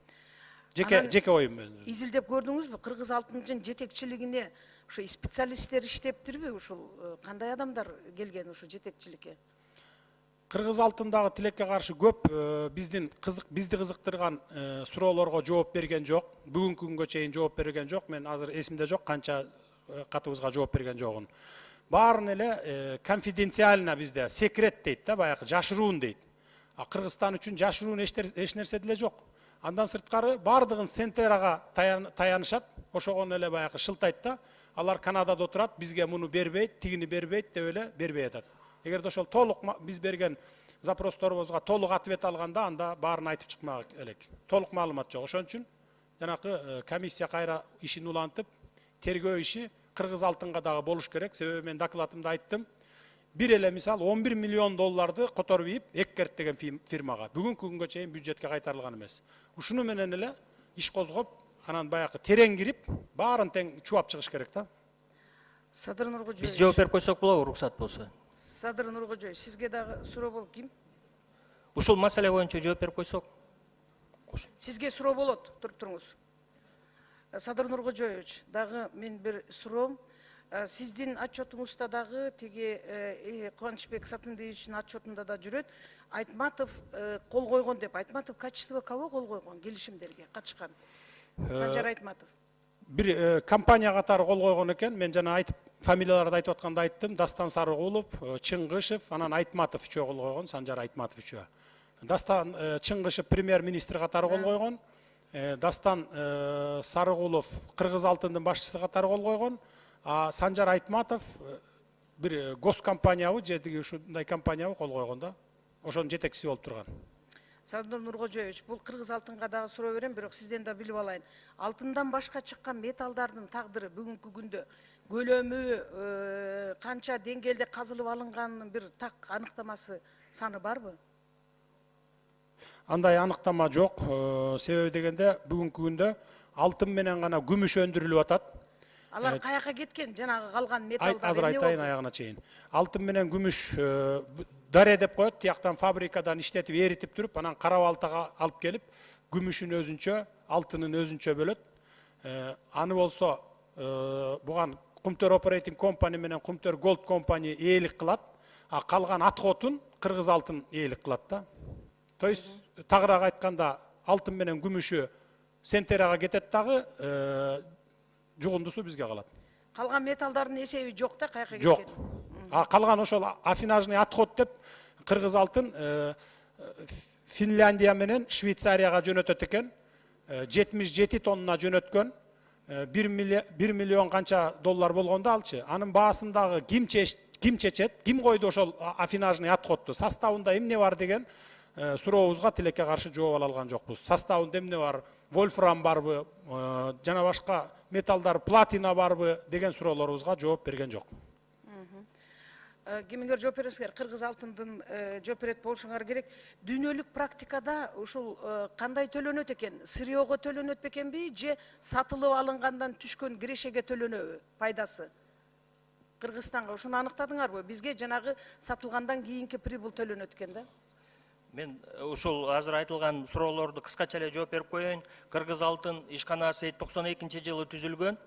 Жеке оюм өзүм. Изилдеп көрдүңүзбү? Кыргыз алтынчын жетекчилигине ошо специалисттер иштептирби? Ушул кандай адамдар келген ушу жетекчиликке? Кыргыз алтындагы тилекке каршы көп бизди кызыктырган суроолорго жооп берген жок. Бүгүнкү күнгө чейин жооп берген жок. Мен азыр эсимде жок канча катыбызга жооп берген жогун. Баарын эле конфиденциально бизде секрет дейт да, баягы жашыруун дейт. А Кыргызстан үчүн жашыруун эч нерсе деле жок. Андан сырткары бардыгын Сентерага таянышат, ошогон эле баягы шылтайт да. Алар Канадада отурат, бизге муну бербейт, тигини бербейт деп эле бербей атат. Эгерде ошол толук биз берген запросторубузга толук ответ алганда, анда баарын айтып чыкмак элек. Толук маалымат жок. Ошон үчүн жанакы комиссия кайра ишин улантып, тергөө иши Кыргыз алтынга дагы болуш керек. Себеби мен докладымда айттым. Бир эле мисал 11 миллион долларды которуп ийип, Эккерт деген фирмага бүгүнкү күнгө чейин бюджетке кайтарылган эмес. Ушуну менен эле иш козгоп, анан баягы терең кирип, баарын тең чуап чыгыш керек да. Садыр Нуркожоевич. Биз жооп берип койсок болобу, уруксат болсо? Садыр Нуркожоевич, сизге дагы суроо болуп ким? Ушул маселе боюнча жооп берип койсок? Сизге суроо болот, туруп туруңуз. Садыр Нуркожоевич, дагы мен бир суроом. Сиздин отчетуңузда дагы тиги Кубанычбек Сатындеевичтин отчетунда да жүрөт. Айтматов кол койгон деп. Айтматов качество кого кол койгон келишимдерге катышкан? Санжар Айтматов. Бир компания катары кол койгон экен. Мен жана айтып, фамилияларды айтып атканда айттым. Дастан Сарыгулов, Чыңгышев, анан Айтматов үчөө кол койгон, Санжар Айтматов үчөө. Дастан Чыңгышев премьер-министр катары кол койгон. Дастан Сарыгулов Кыргыз алтындын башчысы катары кол койгон. А Санжар Айтматов бир госкомпаниябы, жетиги ушундай компаниябы кол койгон да. Ошонун жетекчиси болуп турган. Садыр Нуркожоевич, бул Кыргыз алтынга дагы суроо берем, бирок сизден да билип алайын. Алтындан башка чыккан металлдардын тагдыры бүгүнкү күндө көлөмү канча деңгээлде казылып алынганын бир так аныктамасы саны барбы? андай аныктама жок. Себеби дегенде бүгүнкү күндө алтын менен гана күмүш өндүрүлүп атат. Алар каяка кеткен, жанагы калган металлдар? Азыр айтайын аягына чейин. Алтын менен күмүш даре деп коет, тияктан фабрикадан иштетип эритип туруп, анан кара балтага алып келип, күмүшүн өзүнчө, алтынын өзүнчө бөлөт. Аны болсо буган Кумтөр Operating Company менен Кумтөр Gold Company ээлик кылат, а калган отходун кыргыз алтын ээлик кылат да. То есть тагыраак айтканда алтын менен күмүшү Сентерага кетет дагы, жугундусу бизге калат. Калган металлдардын эсеби жок да, каяка кеткен? Жок. А калган ошол афинажный отход деп кыргыз алтын Финляндия менен Швейцарияга жөнөтөт экен. 77 тонна жөнөткөн. 1 миллион канча доллар болгондо алчы. Анын баасындагы ким чечет, ким койду ошол афинажный отходду? Составында эмне бар деген сурообузга тилекке каршы жооп ала алган жокпуз. Составында эмне бар? Вольфрам барбы? Жана башка металлдар, платина барбы деген суроолорубузга жооп берген жок. Кимиңер жооп бересиңер? Кыргыз алтындын жооп берет болушуңар керек. Дүйнөлүк практикада ушул кандай төлөнөт экен? Сырьего төлөнөт бекенби же сатылып алынгандан түшкөн кирешеге төлөнөбү пайдасы? Кыргызстанга ушуну аныктадыңарбы? Бизге жанагы сатылгандан кийинки прибыль төлөнөт экен да? Мен ушул азыр айтылган суроолорду кыскача эле жооп берип коеюн. Кыргыз алтын ишканасы 92-жылы түзүлгөн.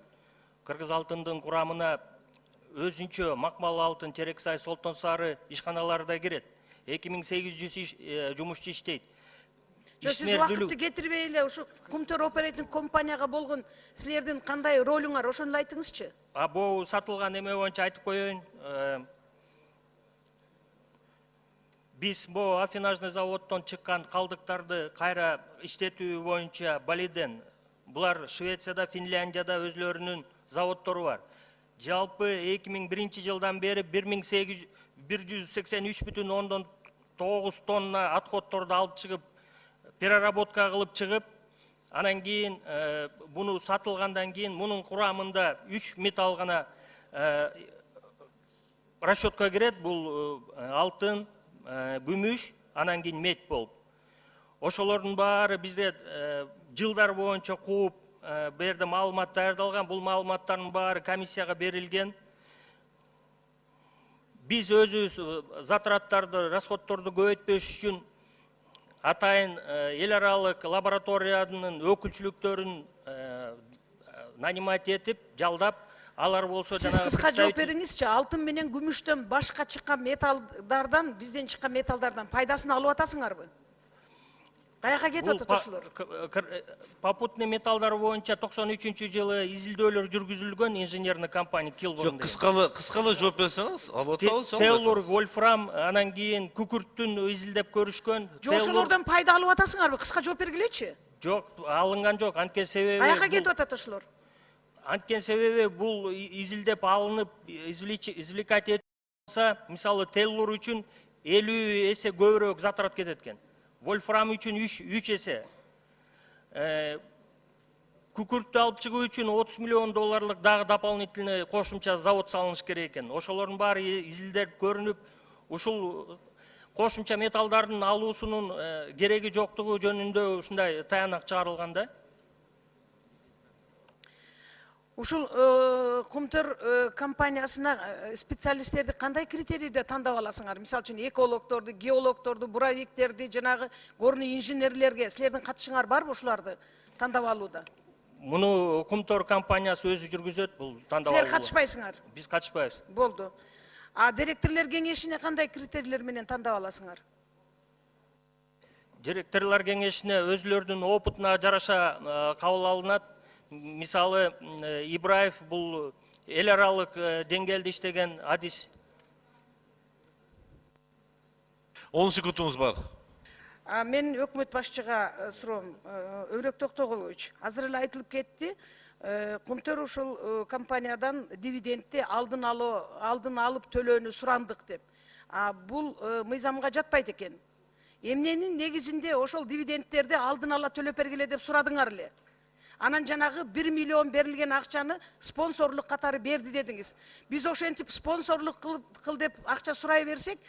Кыргыз алтындын курамына өзүнчө макмал алтын, Терексай, Солтон Сары ишканалары да кирет. 2800 жумушчу иштейт. Сиз убакытты кетирбей эле ушу Кумтөр Operating Компанияга болгон силердин кандай ролуңар, ошону айтыңызчы. Бул сатылган эме боюнча айтып коеюн. Биз бу афинажный заводдон чыккан калдыктарды кайра иштетүү боюнча Балиден, булар Швецияда, Финляндияда өзлөрүнүн заводдору бар. Жалпы 2001 жылдан бери 183,9 тонна отходдорду алып чыгып, переработка кылып чыгып, анан кийин буну сатылгандан кийин мунун курамында 3 металл гана расчетка кирет. Бул алтын, күмүш, анан кийин медь болуп. Ошолордун баары бизде жылдар боюнча кууп берде маалымат даярдалган. Бул маалыматтардын баары комиссияга берилген. Биз өзүбүз затраттарды, расходдорду көбөйтпөш үчүн атайын эл аралык лабораториянын өкүлчүлүктөрүн нанимать этип, жалдап, алар болсо Сиз кыска жооп бериңизчи, алтын менен күмүштөн башка чыккан металлдардан, бизден чыккан металлдардан пайдасын алып атасыңарбы? Каяка кетип атат ошолор? Попутный металлдар боюнча 93-жылы изилдөөлөр жүргүзүлгөн инженерный компания Килборн. Кыскалуу жооп берсеңиз, алып атабыз. Теллур, Вольфрам, анан кийин күкүрттүн изилдеп көрүшкөн. Ошолордон пайда алып атасыңарбы? Кыска жооп бергилечи. Жок, алынган жок. Анткени себеби каяка кетип атат ошолор? Анткени себеби бул изилдеп алынып, извлекать этилса, мисалы Теллур үчүн 50 эсе көбүрөөк затрат кетет экен. Вольфрам үчүн 3 эсе. Күкүрттү алып чыгуу үчүн 30 миллион долларлык дагы дополнительный кошумча завод салыныш керек экен. Ошолордун баары изилдеп көрүнүп, ушул кошумча металлдардын алуусунун кереги жоктугу жөнүндө ушундай таянак чыгарылган да. Ушул Кумтөр компаниясына специалисттерди кандай критерийде тандап аласыңар? Мисалы үчүн экологдорду, геологдорду, буравиктерди, жанагы горный инженерлерге силердин катышыңар барбы ушуларды тандап алууда? Муну Кумтөр компаниясы өзү жүргүзөт, бул тандап алуу. Силер катышпайсыңар? Биз катышпайбыз. Болду. А директорлор кеңешине кандай критерийлер менен тандап аласыңар? Директорлор кеңешине өзлөрүнүн опытына жараша кабыл алынат. Мисалы Ибраев бул эл аралык деңгээлде иштеген адис. 10 секундуңуз бар. Мен өкмөт башчыга суроом, Өрөк Токтоголович, азыр эле айтылып кетти, Кумтөр ушул компаниядан дивидендти алдын алып төлөөнү сурандык деп. Бул мыйзамга жатпайт экен. Эмненин негизинде ошол дивидендтерди алдын ала төлөп бергиле деп сурадыңар эле? Анан жанагы 1 миллион берилген акчаны спонсорлук катары берди дедиңиз. Биз ошентип спонсорлук кыл деп акча сурай берсек,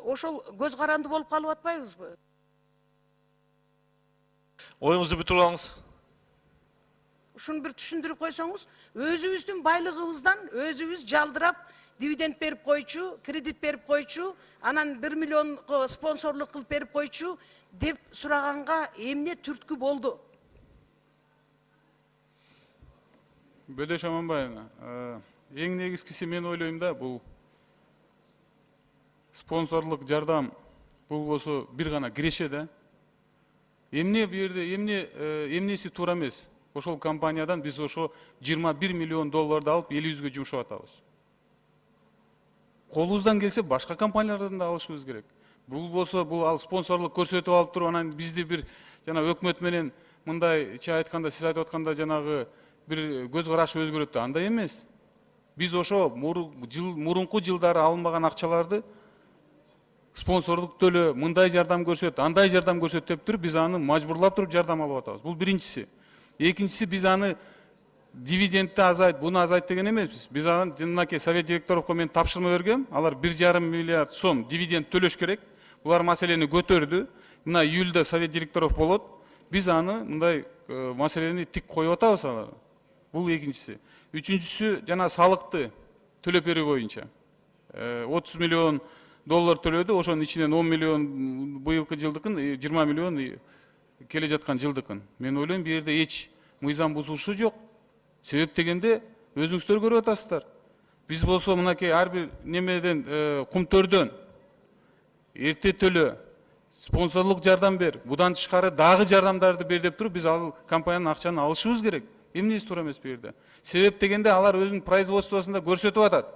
ошол көз каранды болуп калып атпайбызбы? Oyuңузду бүтүрүп алыңыз. Ушуну бир түшүндүрүп койсоңуз, өзүбүздүн байлыгыбыздан өзүбүз жалдырап дивиденд берип койчу, кредит берип койчу, анан 1 миллион спонсорлук кылып берип койчу деп сураганга эмне түрткү болду? Бөдөш Аманбаевна, эң негизгиси мен ойлойм да, бул спонсорлук жардам бул болсо бир гана киреше да. Эмне бу жерде эмнеси туура эмес? Ошол компаниядан биз ошо 21 миллион долларды алып эл жүзгө жумшап атабыз. Колубуздан келсе башка компаниялардан да алышыбыз керек. Бул болсо бул ал спонсорлук көрсөтүп алып туруп анан бизди бир жана өкмөт менен мындайча айтканда сиз айтып атканда жанагы бир көз караш өзгөрөт да, андай эмес. Биз ошо мурунку жылдары алынбаган акчаларды спонсорлук төлөө, мындай жардам көрсөт, андай жардам көрсөт деп туруп биз аны мажбурлап туруп жардам алып атабыз. Бул биринчиси. Экинчиси, биз аны дивидендти азайт, буну азайт деген эмеспиз. Биз аны мынакей совет директоровго мен тапшырма бергем, алар 1,5 миллиард сом дивиденд төлөш керек. Булар маселени көтөрдү. Мына июлда совет директоров болот. Биз аны мындай маселени тик коюп атабыз алар. Бул экинчиси. Үчүнчүсү жана салыкты төлөп берүү боюнча. 30 миллион доллар төлөдү, ошонун ичинен 10 миллион быйылкы жылдыкын, 20 миллион келе жаткан жылдыкын. Мен ойлойм, бу жерде эч мыйзам бузушу жок. Себеп дегенде өзүңүздөр көрүп атасыздар. Биз болсо мынакей ар бир немеден кумтөрдөн эрте төлө, спонсорлук жардам бер, будан тышкары дагы жардамдарды бер деп туруп биз ал компаниянын акчаны алышыбыз керек. Эмнеси туура эмес бу жерде? Себеп дегенде алар өзүнүн производствосунда көрсөтүп атат.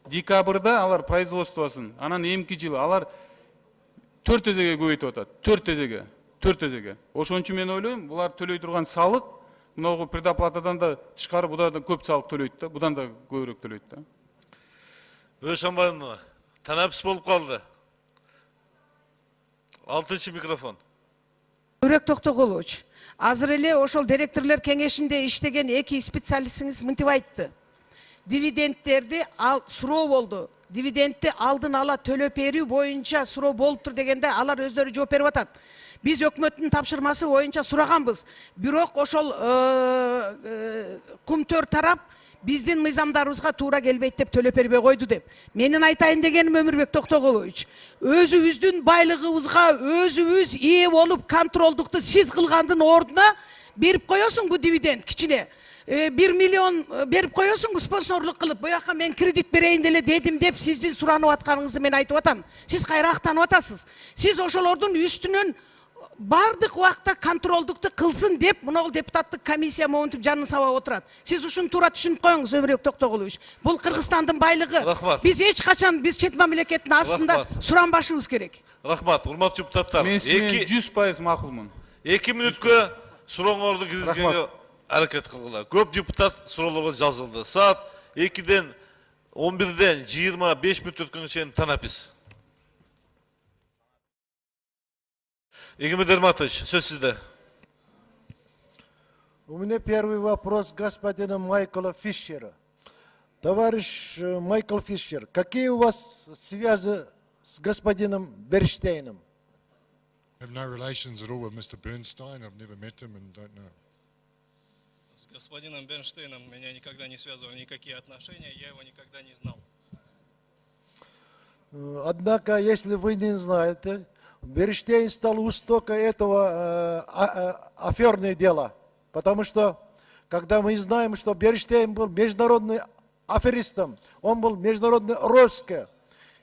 Декабрда алар производствосын, анан эмки жылы алар 4 эсеге көбөйтүп атат. 4 эсеге. Ошон үчүн мен ойлойм, булар төлөй турган салык мынагу предоплатадан да тышкары будан да көп салык төлөйт да, будан да көбүрөөк төлөйт да. Бөдөш Аманбаевна, танапсыз болуп калды. 6-чы микрофон. Өрөк Токтогулович, азыр эле ошол директорлор кеңешинде иштеген 2 специалистиңиз мынтип айтты. Дивидендтерди суроо болду. Дивидендти алдын ала төлөп берүү боюнча суроо болуптур дегенде алар өздөрү жооп берип атат. Биз өкмөттүн тапшырмасы боюнча сураганбыз. Бирок ошол кумтөр тарап биздин мыйзамдарыбызга туура келбейт деп төлөп бербей койду деп. Менин айтайын дегеним Өмүрбек Токтогулович, өзүбүздүн байлыгыбызга өзүбүз ээ болуп контролдукту сиз кылгандын ордуна берип коесуң бу дивиденд кичине. 1 миллион берип коесуң спонсорлук кылып, буяка мен кредит берейин деле дедим деп сиздин суранып атканыңызды мен айтып атам. Сиз кайра актанып атасыз. Сиз ошолордун үстүнөн бардык убакта контролдукту кылсын деп мына депутаттык комиссия монтип жанын сабап отурат. Сиз ушуну туура түшүнүп коюңуз, Өмүрбек Токтогулович. Бул Кыргызстандын байлыгы. Биз эч качан биз чет мамлекеттин астында суранбашыбыз керек. Рахмат, урматтуу депутаттар. Мен сизге 100% макулмун. 2 мүнөткө сурооңорду киргизгенге аракет кылгыла. Көп депутат суроолорго жазылды. Саат 2-ден 11-ден 25 мүнөт өткөнгө чейин танапиз. Игорь Дерматович, сөз сизде. У меня первый вопрос господина Майкла Фишера. Товарищ Майкл Фишер, какие у вас связи с господином Бернштейном? I have no relations at all with Mr. Bernstein. I've never met him and don't know. С господином Бернштейном меня никогда не связывали никакие отношения, я его никогда не знал. Однако, если вы не знаете, Бернштейн стал у истока этого аферное дело. Потому что, когда мы знаем, что Бернштейн был международным аферистом, он был международный розыск.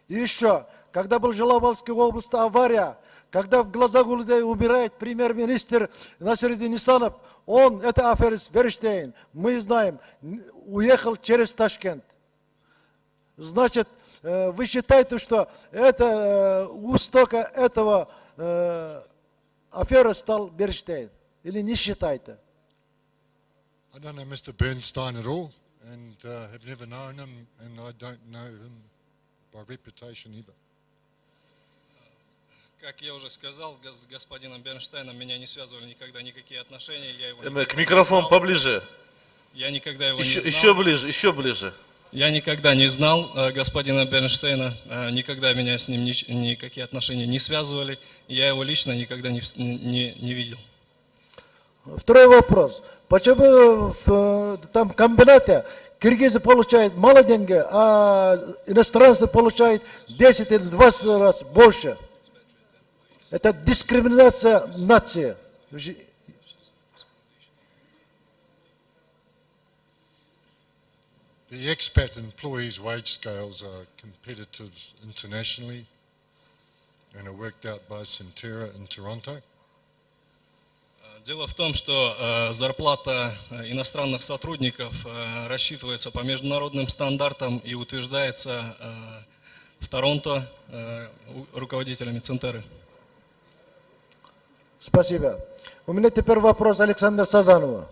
И еще, когда был в Желобовской области авария, когда в Глазагулде умирает премьер-министр Насреддин Исанов, он, это аферист Бернштейн, мы знаем, уехал через Ташкент. Значит, вы считаете, что это у истока этого аферы стал Бернштейн? Или не считаете? I don't know Mr. Bernstein at all, and have never known him, and I don't know him by reputation either. Как я уже сказал, с господином Бернштейном меня не связывали никогда никакие отношения. Я его К микрофон поближе. Я никогда его не знал. Еще ближе. Я никогда не знал господина Бернштейна, никогда меня с ним никакие отношения не связывали. Я его лично никогда не видел. Второй вопрос. Почему в там комбинате киргизы получают мало деньги, а иностранцы получают 10 или 20 раз больше? Это дискриминация нации. The expat employees' wage scales are competitive internationally and are worked out by Centera in Toronto. Дело в том, что зарплата иностранных сотрудников рассчитывается по международным стандартам и утверждается в Торонто руководителями Центеры. Спасибо. У меня теперь вопрос Александра Сазанова.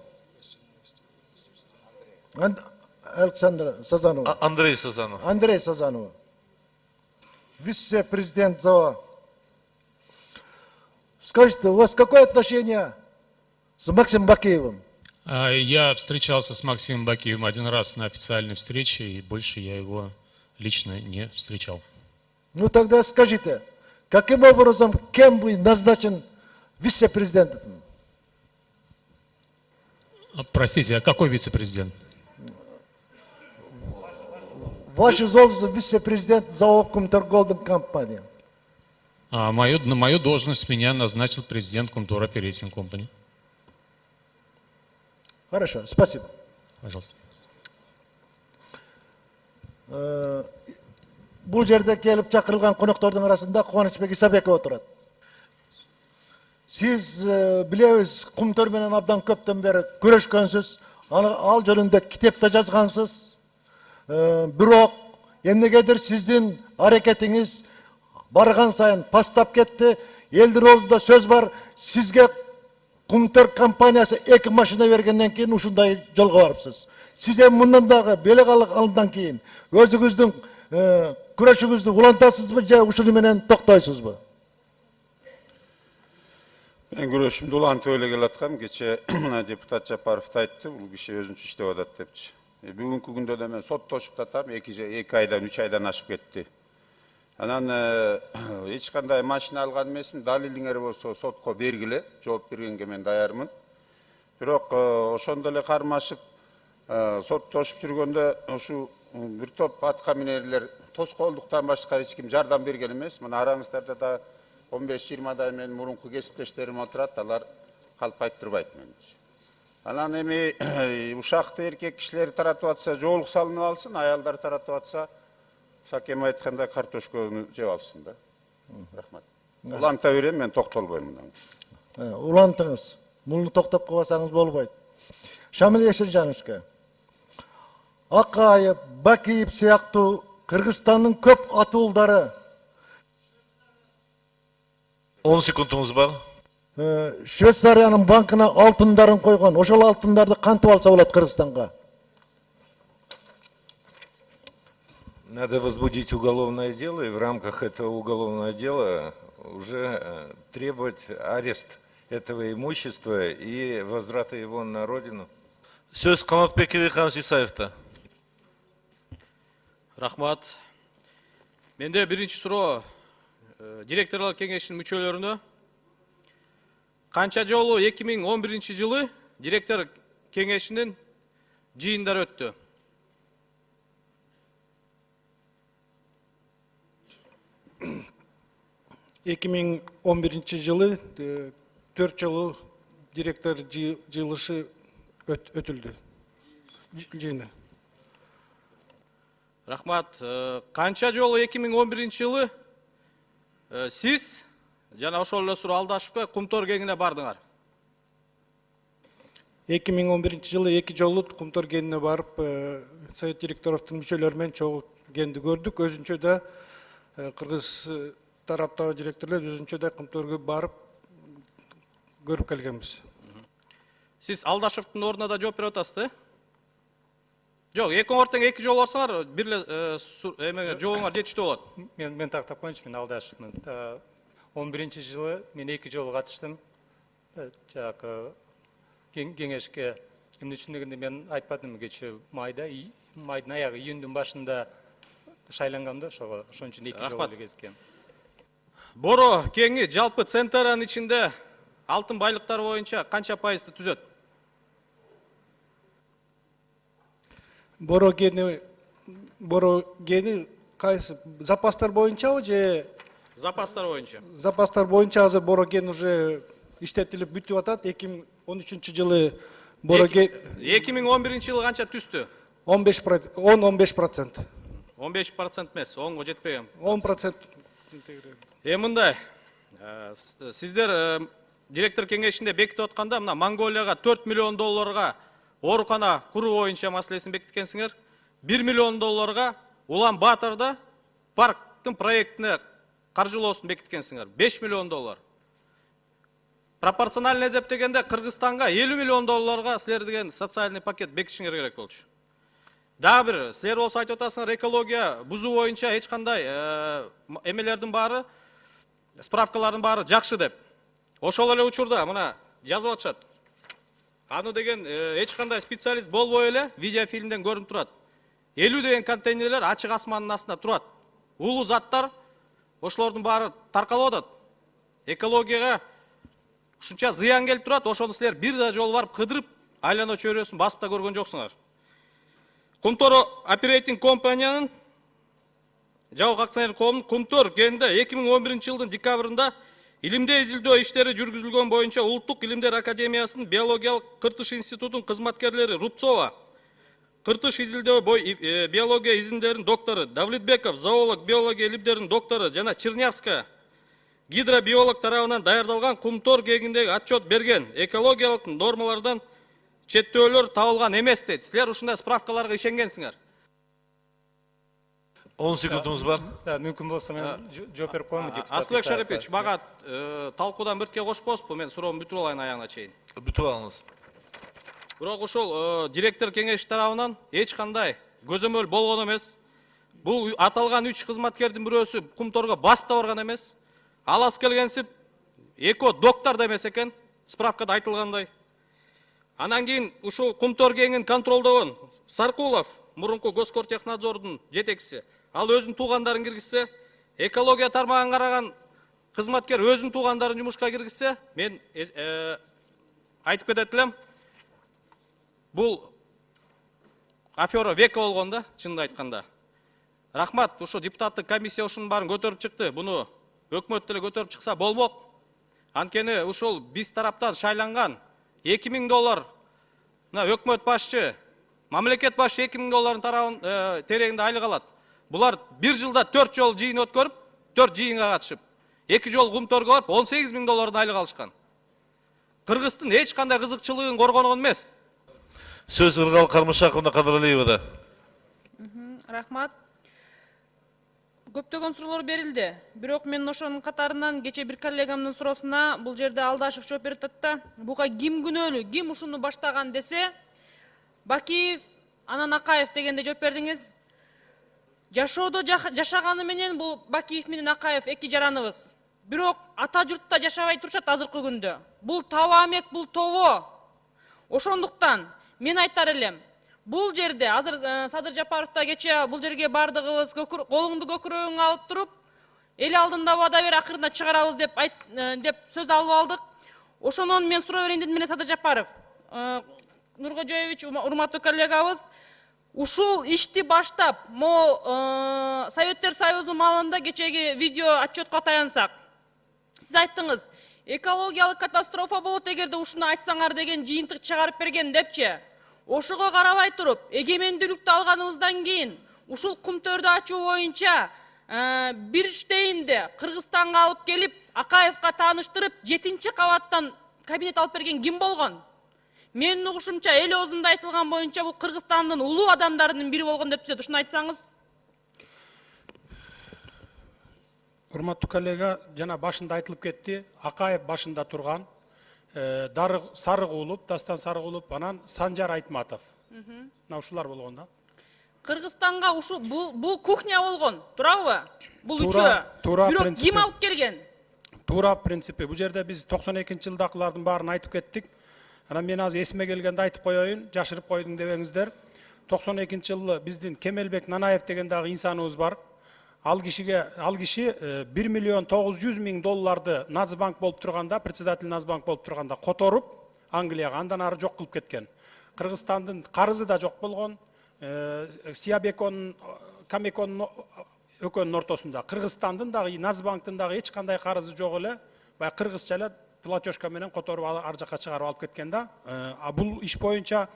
Александр Сазанова. Андрей Сазанов. Андрей Сазанова. Вице-президент ЗАО. Скажите, у вас какое отношение с Максимом Бакеевым? Я встречался с Максимом Бакеевым один раз на официальной встрече, и больше я его лично не встречал. Ну тогда скажите, каким образом, кем вы назначен вице-президентом? Простите, а какой вице-президент? Ваша должность вице-президент ЗАО Кумторголдинг компания. На мою должность меня назначил президент Кумтор Оперейтинг Компани. Хорошо, спасибо. Пожалуйста. Бұл жерде келіп шақырылған қонақтардың арасында Қуанышбек Исабеков отырады. Сіз білесіз, Құмторменен абдан көптен бері күрескенсіз, ал жөнінде кітап та жазғансыз. Бирок эмнегедир сиздин аракетиңиз барган сайын пастап кетти. Элдин ордунда сөз бар, сизге Кумтор компаниясы 2 машина бергенден кийин ушундай жолго барыпсыз. Сиз эми мындан дагы белек алгандан кийин өзүңүздүн күрөшүңүздү улантасызбы же ушуну менен токтойсузбу? Мен күрөшүмдү улантып эле келаткам. Кече депутат Жапаров айтты, бул киши өзүнчө иштеп атат депчи. Бүгүнкү күндө да мен соттошуп татам, 2 айдан 3 айдан ашып кетти. Анан эч кандай машина алган эмесмин, далилиңер болсо сотко бергиле, жооп бергенге мен даярмын. Бирок ошондо эле кармашып соттошуп жүргөндө ушу бир топ атка минерлер тоскоолдуктан башка эч ким жардам берген эмес. Мына араңыздарда да 15-20 менин мурунку кесиптештерим отурат, алар калп айттырбайт менчи. Анан эми ушакты эркек кишилер таратып атса жоолук салынып алсын, аялдар таратып атса Сакем айткандай картошканы жеп алсын да. Рахмат. Уланта берем, мен токтолбойм мындан. Улантыңыз. Муну токтоп койсаңыз болбойт. Шамил Эширжановичке. Акаев, Бакиев сыяктуу Кыргызстандын көп атуулдары 10 секундуңуз бар. Швейцариянын банкына алтындарын койгон. Ошол алтындарды кантип алса болот Кыргызстанга? Надо возбудить уголовное дело и в рамках этого уголовного дела уже требовать арест этого имущества и возврата его на родину. Сөз Канатбек Эликанович Исаевта. Рахмат. Менде биринчи суроо директорлор кеңешинин мүчөлөрүнө канча жолу 2011 жылы директор кеңешинин жыйындары өттү? 2011 жылы 4 жолу директор жыйылышы өтүлдү. Жыйыны. Рахмат. Канча жолу 2011 жылы сиз жана ошол эле суроо Алдашевке Кумтор кеңине бардыңар? 2011 жылы 2 жолу Кумтор кеңине барып, совет директоровдун мүчөлөрү менен чогуу кеңди көрдүк. Өзүнчө да Кыргыз тараптагы директорлор өзүнчө да Кумторго барып көрүп келгенбиз. Сиз Алдашевдин ордуна да жооп берип атасыз, Жок, экөөңөр тең 2 жолу барсаңар, бир эле жообуңар жетиштүү болот. Мен тактап коеюнчу, мен Алдашевмин. 11 жылы мен 2 жолу катыштым. Жакы кеңешке. Эмне үчүн дегенде мен айтпадым кече майдын аягы июндун башында шайлангамда, ошого ошон үчүн 2 жолу кезиккем. Боро кеңи жалпы Центеранын ичинде алтын байлыктары боюнча канча пайызды түзөт? Борогени кайсы запастар боюнчабы же Запастар боюнча. запастар боюнча азыр бороген уже иштетилип бүтүп атат. 2013 жылы бороген 2011 жылы канча түстү? 15%. 15% эмес, 10го жетпеген. 10%. Мындай, сиздер директор кеңешинде бекитип атканда мына Монголияга 4 миллион долларга оорукана куруу боюнча маселесин бекиткенсиңер. 1 миллион долларга Улан Батырда парктын проектине каржылоосун бекиткенсиңер. 5 миллион доллар. Пропорционально эсептегенде Кыргызстанга 50 миллион долларга силер деген социальный пакет бекитишиңер керек болчу. Дагы бир, силер болсо айтып атасыңар, экология бузуу боюнча эч кандай эмелердин баары, справкалардын баары жакшы деп. Ошол эле учурда мына жазып атышат. Аны деген эч кандай специалист болбой эле видеофильмден көрүнүп турат. 50 деген контейнерлер ачык асмандын астында турат. Улуу заттар ошолордун баары таркалып атат. Экологияга ушунча зыян келип турат, ошону силер бир да жолу барып кыдырып, айлана чөйрөсүн басып да көргөн жоксуңар. Кумтор Operating компаниянын жабык акционер коомунун Кумтор кенинде 2011 жылдын декабрында илимдей изилдөө иштери жүргүзүлгөн боюнча Улуттук илимдер академиясынын биологиялык кыртыш институтунун кызматкерлери Рубцова, кыртыш изилдөө биология изимдеринин доктору Давлетбеков, зоолог биология илимдеринин доктору жана Чернявская гидробиолог тарабынан даярдалган Кумтор кегиндеги отчет берген экологиялык нормалардан четтөөлөр табылган эмес дейт. Силер ушундай справкаларга ишенгенсиңер. 10 секундумуз бар. Мүмкүн болсо мен жооп берип коеюн депутат. Аслыбек Шарипович, мага талкуудан бирке кошпосузбу? Мен суроомду бүтүп алайын аягына чейин. Бүтүп алыңыз. Бирок ошол директор кеңеш тарабынан эч кандай көзөмөл болгон эмес. Бул аталган 3 кызматкердин бирөөсү Кумторго басып да барган эмес. Алас келгенсип эко доктор да эмес экен, справкада айтылгандай. Анан кийин ушул Кумтор кеңин контролдогон Саркулов, мурунку Госкортехнадзордун жетекчиси, ал өзүнүн туугандарын киргизсе, экология тармагын караган кызматкер өзүнүн туугандарын жумушка киргизсе, мен айтып кетет элем, бул афера века болгон да, чынын айтканда. Рахмат, ошо депутаттык комиссия ушунун баарын көтөрүп чыкты. Буну өкмөт деле көтөрүп чыкса болмок. Анткени ушул биз тараптан шайланган 2000 доллар өкмөт башчы, мамлекет башчы 2000 долларын тарабын терегинде айлык алат. Булар бир жылда 4 жол жыйын өткөрүп, 4 жыйынга катышып, 2 жол Кумторго барып 18 000 доллардан айлык алышкан. Кыргыздын эч кандай кызыкчылыгын коргонгон эмес. Сөз Ыргал Кармышаковна Кадыралиевада. Рахмат. Көптөгөн суроолор берилди. Бирок мен ошонун катарынан кече бир коллегамдын суроосуна бул жерде Алдашев жооп берип атат. Буга ким күнөөлүү, ким ушуну баштаган десе, Бакиев, анан Акаев дегенде жооп бердиңиз. Жашоодо жашаганы менен бул Бакиев менен Акаев эки жараныбыз. Бирок ата журтта жашабай турушат азыркы күндө. Бул таба эмес, бул тобо. Ошондуктан мен айтар элем, бул жерде азыр Садыр Жапаров да кече бул жерге бардыгыбыз колуңду көкүрөгүңө алып туруп, эл алдында убада бер, акырында чыгарабыз деп сөз алып алдык. Ошонон мен суроо берейин дедим эле, Садыр Жапаров, Нуркожоевич, урматтуу коллегабыз, ушул ишти баштап, Советтер Союзу малында кечеги видео отчетко таянсак, сиз айттыңыз, экологиялык катастрофа болот эгерде ушуну айтсаңар деген жыйынтык чыгарып берген депчи. Ошого карабай туруп, эгемендүүлүктү алганыбыздан кийин ушул Кумтөрдү ачуу боюнча Бирштейнде Кыргызстанга алып келип, Акаевка тааныштырып, 7-кабаттан кабинет алып берген ким болгон? Менин угушумча эл оозунда айтылган боюнча бул Кыргызстандын улуу адамдарынын бири болгон деп түзөт. Ушуну айтсаңыз. Урматтуу коллега, жана башында айтылып кетти, Акаев башында турган, Сарыгулов, Дастан Сарыгулов, анан Санжар Айтматов. Мына ушулар болгон да. Кыргызстанга ушу бул кухня болгон, туурабы? Бул үчөө. Бирок ким алып келген? Туура принципи. Бул жерде биз 92-жылдакылардын баарын айтып кеттик. Анан мен азыр эсиме келгенде айтып коеюн, жашырып койдуң дебеңиздер. 92-жылы биздин Кемелбек Нанаев деген дагы инсаныбыз бар. ал киши 1 миллион 900 миң долларды Нацбанк болуп турганда, председатель Нацбанк болуп турганда которуп Англияга, андан ары жок кылып кеткен. Кыргызстандын карызы да жок болгон. Сиябеконун, Камеконун экөөнүн ортосунда. Кыргызстандын дагы, Нацбанктын дагы эч кандай карызы жок эле. Баягы кыргызча эле платежка менен которуп ар жакка чыгарып алып кеткен да. Бул иш боюнча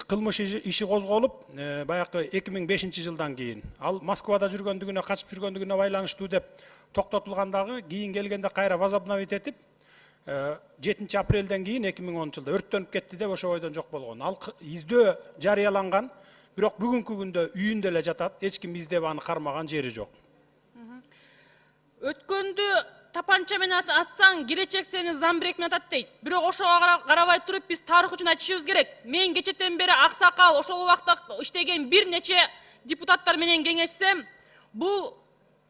кылмыш иши козголуп, баягы 2005 жылдан кийин ал Москвада жүргөндүгүнө, качып жүргөндүгүнө байланыштуу деп токтотулгандагы, кийин келгенде кайра возобновить этип 7 апрелден кийин 2010 жылда өрттөнүп кетти деп ошо бойдон жок болгон. Ал издөө жарыяланган, бирок бүгүнкү күндө үйүндө эле жатат, эч ким издеп аны кармаган жери жок. Өткөндү тапанча менен атсаң, келечек сени замбирек менен атат дейт. Бирок ошого карабай туруп биз тарых үчүн айтышыбыз керек. Мен кечетен бери аксакал ошол убакта иштеген бир нече депутаттар менен кеңешсем, бул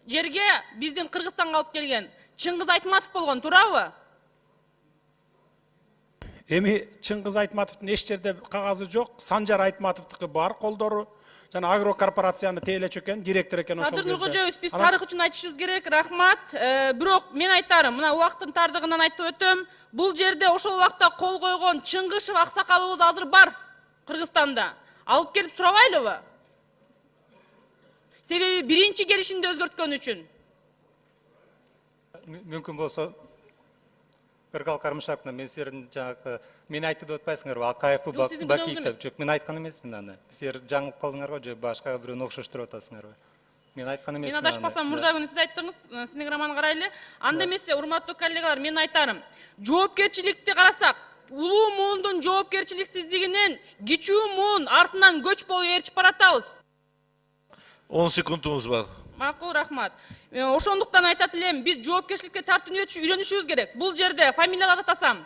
жерге биздин Кыргызстанга алып келген Чыңгыз Айтматов болгон, туурабы? Эми Чыңгыз Айтматовдун эч жерде кагазы жок, Санжар Айтматовдуку бар колдору. Жана агрокорпорацияны тейлечү экен, директор экен ошол кезде. кезде. Садыр Нуркожоевич, биз тарых үчүн айтышыбыз керек, рахмат. Бирок мен айтарым, мына убакыттын тардыгынан айтып өтөм. Бул жерде ошол убакта кол койгон Чыңгышев аксакалыбыз азыр бар Кыргызстанда. Алып келип сурабайлыбы? Себеби биринчи келишимди өзгөрткөн үчүн. Мүмкүн болсо Кыргал Кармышевна, мен силердин жанагы мен айтты деп атпайсыңарбы, Акаевпи, Бакиевди. Жок, мен айткан эмесмин аны. Силер жаңылып калдыңарбы же башка бирөөнү окшоштуруп атасыңарбы? Мен айткан эмесмин аны. Мен адашпасам, мурда күнү сиз айттыңыз, стенограмманы карайлы. Анда эмесе, урматтуу коллегалар, мен айтарым. Жоопкерчиликти карасак, улуу муундун жоопкерчиликсиздигинен кичүү муун артынан көч болуп ээрчип баратабыз. 10 секундуңуз бар. Макул, рахмат. Ошондуктан айтат элем, биз жоопкерчиликке тартууну үйрөнүшүбүз керек. Бул жерде фамилияларды атасам,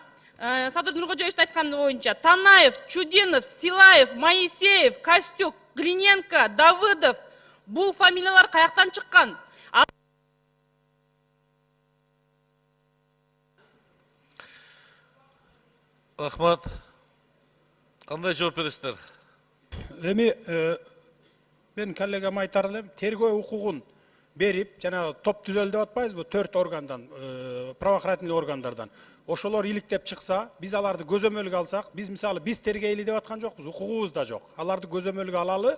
Садыр Нуркожоевич айтканы боюнча, Танаев, Чудинов, Силаев, Моисеев, Костюк, Глиненко, Давыдов, бул фамилиялар каяктан чыккан? Рахмат. Кандай жооп бересиздер? Эми мен коллегам айтар элем, тергөө укугун берип, жана топ түзөлдү деп атпайбызбы, 4 органдан, правоохранительный органдардан. Ошолор иликтеп чыкса, биз аларды көзөмөлгө алсак, биз мисалы биз тергейли деп аткан жокпуз, укугубуз да жок. Аларды көзөмөлгө алалы,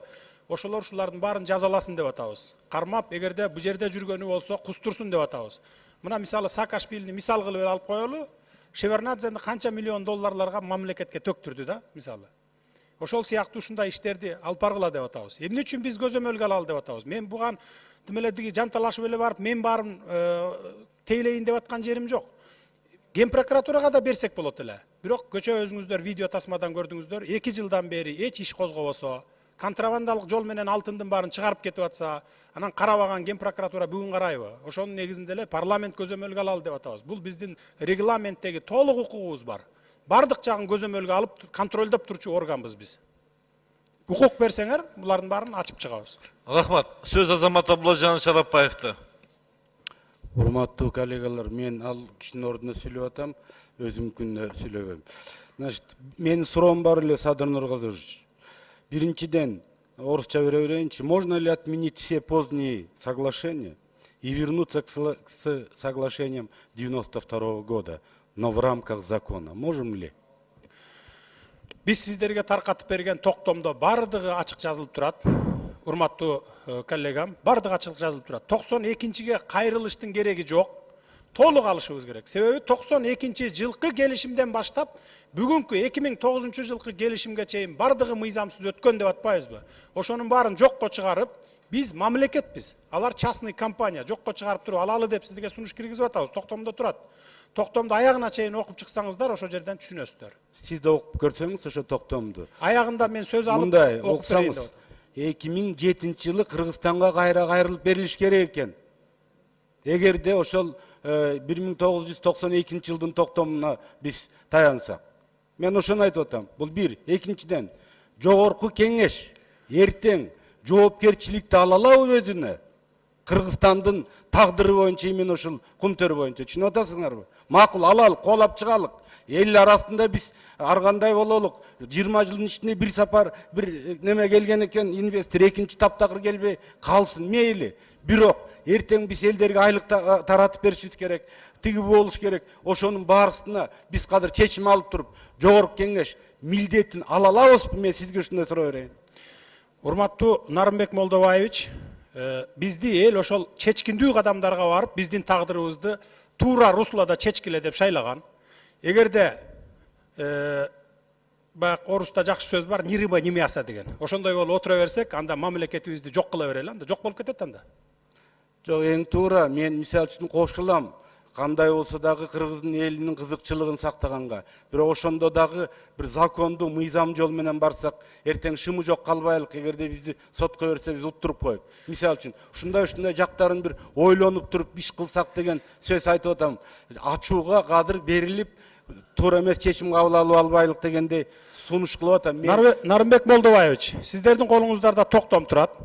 ошолор ушулардын баарын жазаласын деп атабыз. Кармап, эгерде бу жерде жүргөнү болсо, кустурсун деп атабыз. Мына мисалы Саакашвилини мисал кылып алып коелу, Шевернадзени канча миллион долларларга мамлекетке төктүрдү да, мисалы. Ошол сыяктуу ушундай иштерди алып баргыла деп атабыз. Эмне үчүн биз көзөмөлгө алалы деп атабыз? Мен буган тимеледиги жанталашып эле барып, мен баарын тейлейин деп аткан жерим жок. Ген прокуратурага да берсек болот эле. Бирок көчө өзүңүздөр видео тасмадан көрдүңүздөр, 2 жылдан бери эч иш козгобосо, контрабандалык жол менен алтындын баарын чыгарып кетип атса, анан карабаган Ген прокуратура бүгүн карайбы? Ошонун негизинде эле парламент көзөмөлгө алалы деп атабыз. Бул биздин регламенттеги толук укугубуз бар. Бардык жагын көзөмөлгө алып контролдоп турчу органбыз биз. Укук берсеңер, булардын баарын ачып чыгабыз. Рахмат. Сөз Азамат Абдулажан Шарапбаевда. Урматтуу коллегалар, мен ал кишинин ордуна сүйлөп атам, өзүмкүнө сүйлөбөйм. Значит, менин суроом бар эле Садыр Нуркожоевич. Биринчиден, орусча берейинчи, можно ли отменить все поздние соглашения и вернуться к соглашениям 92 года, но в рамках закона? Можем ли? Биз сиздерге таркатып берген токтомдо бардыгы ачык жазылып турат. Урматтуу коллегам, бардыгы ачык жазылып турат. 92-ге кайрылыштын кереги жок. Толук алышыбыз керек. Себеби 92-жылкы келишимден баштап бүгүнкү 2009 жылкы келишимге чейин бардыгы мыйзамсыз өткөн деп атпайбызбы? Ошонун баарын жокко чыгарып, биз мамлекетпиз. Алар частный компания, жокко чыгарып туруп алалы деп сизге сунуш киргизип атабыз. Токтомдо турат. Токтомду аягына чейин окуп чыксаңыздар, ошол жерден түшүнөсүздөр. Сиз да окуп көрсөңүз ошо токтомду. Аягында мен сөз алып мындай окуп берейин деп атам. 2007 жылы Кыргызстанга кайра кайрылып берилиш керек экен. Эгерде ошол 1992 жылдын токтомуна биз таянсак. Мен ошону айтып атам. Бул бир. Экинчиден, жогорку кеңеш эртең жоопкерчиликти алалабы өзүнө? Кыргызстандын тагдыры боюнча эмне ошол кумтөр боюнча түшүнүп атасыңарбы? Макул алалы, колап чыгалык. Эл арасында биз ар кандай бололук? 20 жылдын ичинде бир сапар бир неме келген экен, инвестор экинчи таптакыр келбей калсын, мейли. Бирок эртең биз элдерге айлык таратып беришибиз керек, тиги болуш керек. Ошонун баарысына биз кадыр чечим алып туруп, жогорку кеңеш милдетин ала алабызбы? Мен сизге ушундай суроо берейин. Урматтуу Нарымбек Молдобаевич, бизди эл ошол чечкиндүү кадамдарга барып, биздин тагдырыбызды туура руслада чечкиле деп шайлаган. Эгерде баягы оруста жакшы сөз бар, нириба немяса деген. Ошондой болуп отура берсек, анда мамлекетибизди жок кыла берели, анда жок болуп кетет анда. Жок, эң туура, мен мисалы үчүн кошулам. Кандай болсо дагы кыргыздын элинин кызыкчылыгын сактаганга. Бирок ошондо дагы бир закондуу мыйзам жол менен барсак, эртең шымы жок калбайлык, эгерде бизди сотко берсе биз уттуруп коюп. Мисалы үчүн, ушундай жактарын бир ойлонуп туруп иш кылсак деген сөз айтып атам. Ачууга кадыр берилип, туура эмес чечим кабыл алып албайлык дегендей сунуш кылып атам. Нарымбек Молдобаевич, сиздердин колуңуздарда токтом турат.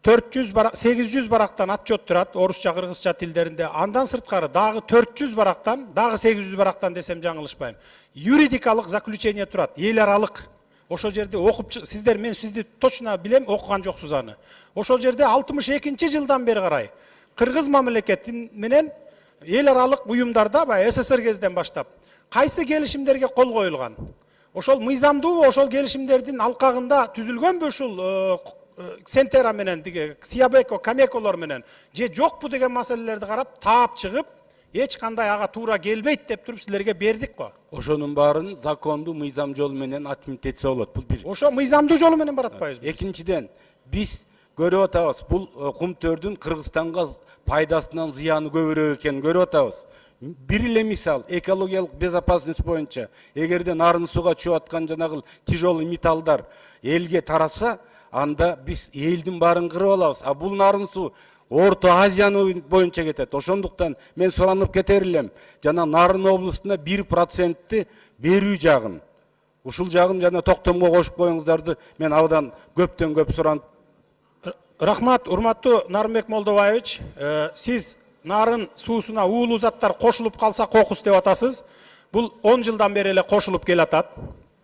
800 барактан отчет турат, орусча, кыргызча тилдеринде. Андан сырткары дагы 400 барактан, дагы 800 барактан десем жаңылышпайм. Юридикалык заключение турат, эл аралык. Ошол жерде окуп, мен сизди точно билем, окуган жоксуз аны. Ошол жерде 62 жылдан бери карай кыргыз мамлекети менен эл аралык уюмдарда, СССР кезден баштап кайсы келишимдерге кол коюлган? Ошол мыйзамдуу ошол келишимдердин алкагында түзүлгөнбү ушул Сентера менен, Сиябеко, Камеколор менен, же жокпу деген маселелерди карап, таап чыгып, эч кандай ага туура келбейт деп туруп силерге бердик го. Ошонун баарын закондуу мыйзам жолу менен отмить этсе болот. Бул бир. Ошо мыйзамдуу жолу менен баратпайбызбы? Экинчиден, биз көрүп атабыз, бул кумтөрдүн Кыргызстанга пайдасынан зыяны көбүрөөк экенин көрүп атабыз. Бир эле мисал, экологиялык безопасность боюнча, эгерде нарын сууга чыгып аткан жанагы тяжелый металлдар элге тараса, анда биз элдин баарын кырып алабыз. А бул нарын суу Орто Азияны боюнча кетет. Ошондуктан мен суранып кетер элем, жана Нарын областына 1%-ти берүү жагын. Ушул жагын жана токтомго кошуп коюңуздарды мен абдан көптөн көп суранып. Рахмат, урматтуу Нарымбек Молдобаевич, сиз нарын суусуна уулуу заттар кошулуп калса кокус деп атасыз. Бул 10 жылдан бери эле кошулуп келатат.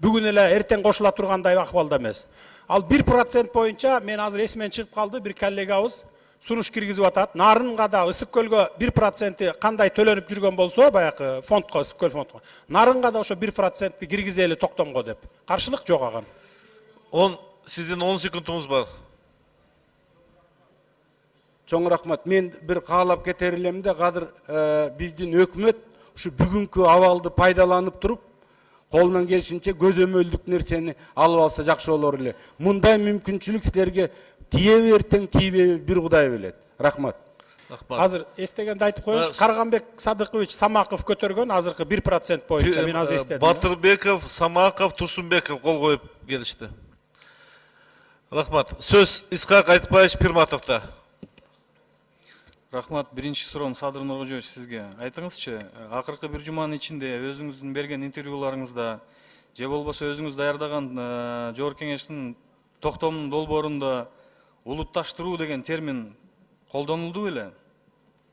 Бүгүн эле эртең кошула тургандай акыбалда эмес. Ал 1% боюнча мен азыр эсимен чыгып калды, бир коллегабыз сунуш киргизип атат. Нарынга да Ысык көлгө 1% кандай төлөнүп жүргөн болсо, баягы фондко, Ысык көл фондко. Нарынга да ошо 1% киргизели токтомго деп. Каршылык жок аган. Сиздин 10 секундуңуз бар. Чоң рахмат. Мен бир каалап кетер элем да, кадыр биздин өкмөт ушу бүгүнкү абалды пайдаланып туруп, колунан келишинче көзөмөлдүк нерсени алып алса жакшы болор эле. Мындай мүмкүнчүлүк силерге тие бертең тийбеби бир Кудай билет. Рахмат. Азыр эстегенди айтып коеюнчу. Карганбек Садыкович Самаков көтөргөн азыркы 1% боюнча мен азыр эстедим. Батырбеков, Самаков, Турсунбеков кол коюп келишти. Рахмат. Сөз Исхак Айтбаевич Пирматовда. Рахмат, биринчи суроом Садыр Нуркожоевич сизге. Айтыңызчы, акыркы бир жуманын ичинде өзүңүздүн берген интервьюларыңызда же болбосо өзүңүз даярдаган жогорку кеңештин токтомунун долбоорунда улутташтыруу деген термин колдонулду беле?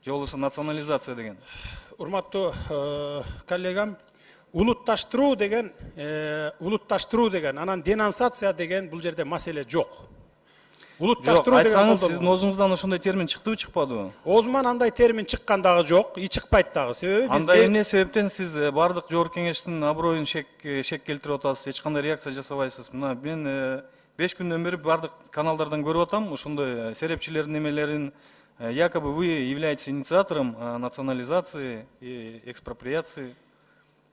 Же болбосо национализация деген? Урматтуу коллегам, улутташтыруу деген, анан денонсация деген бул жерде маселе жок. Улутташтыруу деген айтсаңыз, сиздин оозуңуздан ошондой термин чыктыбы, чыкпадыбы? Оозуман андай термин чыккан дагы жок, чыкпайт дагы. Себеби биз анда эмне себептен сиз бардык жогорку кеңештин аброюн шек келтирип атасыз, эч кандай реакция жасабайсыз? Мына мен 5 күндөн бери бардык каналдардан көрүп атам, ошондой серепчилердин немелерин, якобы вы являетесь инициатором национализации и экспроприации.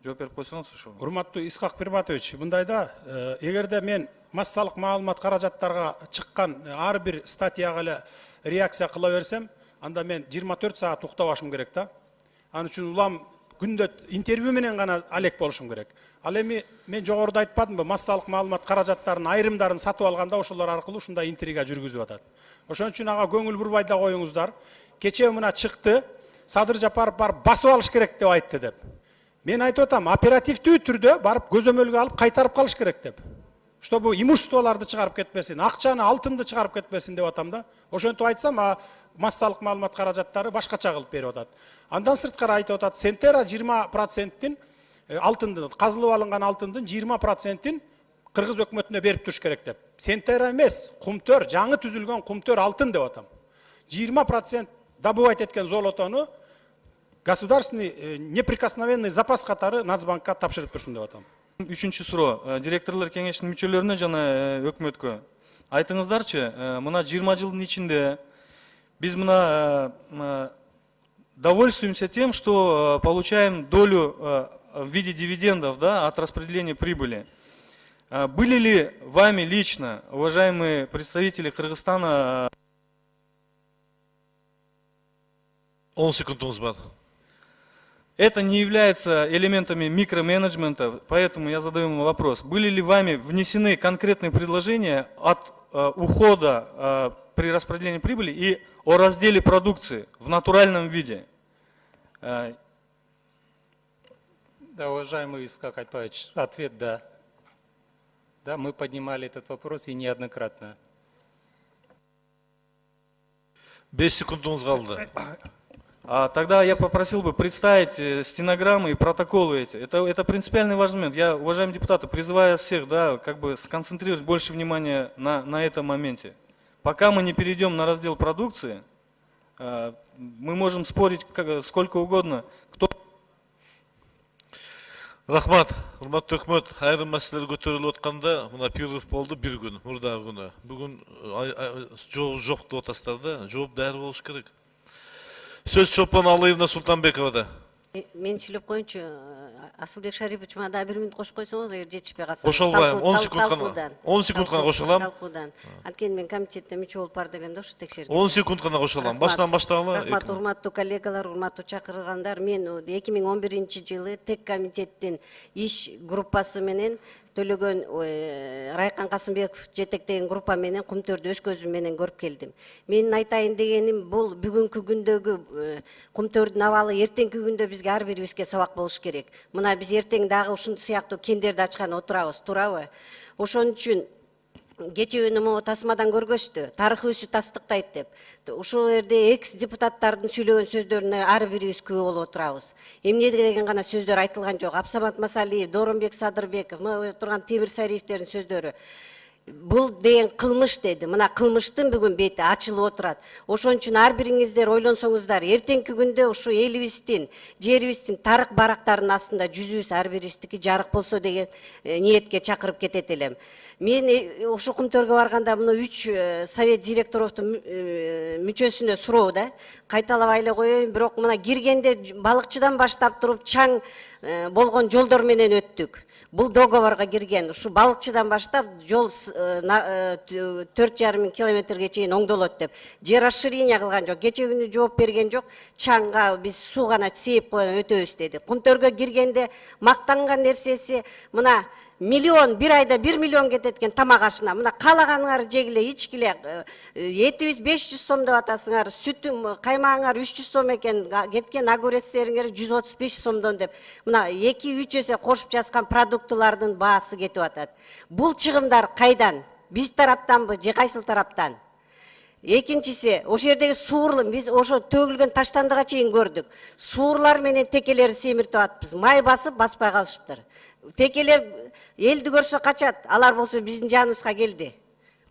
Жооп берип койсоңуз ошо. Урматтуу Исхак Пирматович, мындайда, эгерде мен массалык маалымат каражаттарга чыккан ар бир статьяга эле реакция кыла берсем, анда мен 24 саат уктабашым керек да. Анын үчүн улам күндө интервью менен гана алек болушум керек. Ал эми мен жогоруда айтпадымбы, массалык маалымат каражаттарынын айрымдарын сатып алганда ошолор аркылуу ушундай интрига жүргүзүп атат. Ошон үчүн ага көңүл бурбай да коюңуздар. Кечээ мына чыкты, Садыр Жапаров барып басып алыш керек деп айтты деп. Мен айтып атам, оперативдүү түрдө барып көзөмөлгө алып кайтарып калыш керек деп. Чтобы имуществоларды чыгарып кетпесин, акчаны, алтынды чыгарып кетпесин деп атам да. Ошентип айтсам, массалык маалымат каражаттары башкача кылып берип атат. Андан сырткары айтып атат, Сентера 20%-тин алтындын, казылып алынган алтындын 20%-тин кыргыз өкмөтүнө берип туруш керек деп. Сентера эмес, Кумтөр, жаңы түзүлгөн Кумтөр алтын деп атам. 20% добывать эткен золотону государственный неприкосновенный запас катары Нацбанкка тапшырып берсин деп атам. Үчүнчү суроо директорлор кеңешинин мүчөлөрүнө жана өкмөткө. Айтыңыздарчы, мына 20 жылдын ичинде biz мына довольствуемся тем, что получаем долю в виде дивидендов, да, от распределения прибыли. Были ли вами лично, уважаемые представители Кыргызстана, 10 секундумуз бар. это не является элементами микроменеджмента, поэтому я задаю вам вопрос. Были ли вами внесены конкретные предложения от ухода при распределении прибыли и о разделе продукции в натуральном виде? Да, уважаемый Искак Айтбаевич, ответ да. Да, мы поднимали этот вопрос и неоднократно. 5 секундумуз калды. Тогда я попросил бы представить стенограммы и протоколы эти. Это принципиально важный момент. Я, уважаемые депутаты, призываю всех, да, как бы сконцентрировать больше внимания на этом моменте. Пока мы не перейдем на раздел продукции, мы можем спорить сколько угодно. Кто... Рахмат, урматтуу өкмөт, айрым маселелер көтөрүлүп атканда, мына перерыв болду 1 күн, мурдагы күнү. Бүгүн жооп жок деп атасыздар да, жооп дайыр болуш керек. Сөз Чолпон Алыевна Султанбековада. Мен сүйлөп коюнчу, Асылбек Шарипович, мага да 1 мүнөт кошуп койсоңуз, эгер жетишпей калса. Коша албайм, 10 секунд гана. 10 секунд гана коша алам. Анткени мен комитетте мүчө болуп бардым элем да, ушу текшерген. 10 секунд гана коша алам. Баштан баштагыла. Рахмат, урматтуу коллегалар, урматтуу чакырылгандар. Мен 2011-жылы ТЭК комитеттин иш группасы менен Төлөгөн Райкан Касымбеков жетектеген группа менен Кумтөрдү өз көзүм менен көрүп келдим. Менин айтайын дегеним, бул бүгүнкү күндөгү Кумтөрдүн абалы эртеңки күндө бизге ар бирибизге сабак болуш керек. Мына биз эртең дагы ушундай сыяктуу кендерди ачкан отурабыз, туурабы? Ошон үчүн кече күнү могу тасмадан көргөзтү, тарыхыбызды тастыктайт деп. Ушул жерде экс депутаттардын сүйлөгөн сөздөрүнө ар бирибиз күбө болуп отурабыз. Эмне деген гана сөздөр айтылган жок. Абсамат Масалиев, Дооронбек Садырбеков, мына турган Темир Сариевтердин сөздөрү. Бул деген кылмыш деди. Мына кылмыштын бүгүн бети ачылып отурат. Ошон үчүн ар бириңиздер ойлонсоңуздар, эртеңки күндө ушу элибиздин, жерибиздин тарых барактарынын астында жүзүбүз ар бирибиздики жарык болсо деген ниетке чакырып кетет элем. Мен ушу Кумтөргө барганда мына 3 совет директоровдун мүчөсүнө суроо да, кайталабай эле коеюн, бирок мына киргенде балыкчыдан баштап туруп чаң болгон жолдор менен өттүк. Бул договорга кирген, ушу балыкчыдан баштап жол 4,5 километрге чейин оңдолот деп. Жер расширение кылган жок, кече күнү жооп берген жок, чаңга биз суу гана сейип коюп өтөбүз деди. Кумтөргө киргенде мактанган нерсеси мына миллион, bir айда 1 миллион кететкен тамак ашына. Мына каалаганыңар жегиле, ичкиле. Этибиз 500 сом деп атасыңар, сүтүм, каймагыңар 300 сом экен, кеткен огурецтериңер 135 сомдон деп. Мына 2-3 эсе кошуп жазган продуктылардын баасы кетип атат. Бул чыгымдар кайдан? Биз тараптанбы, же кайсыл тараптан? Экинчиси, ошол жердеги суурлар, биз ошо төгүлгөн таштандыга чейин көрдүк. Суурлар менен текелерди семиртип атпыз. Май басып, баспай калышыптыр. Текелер элди көрсө качат, алар болсо биздин жаныбызга келди.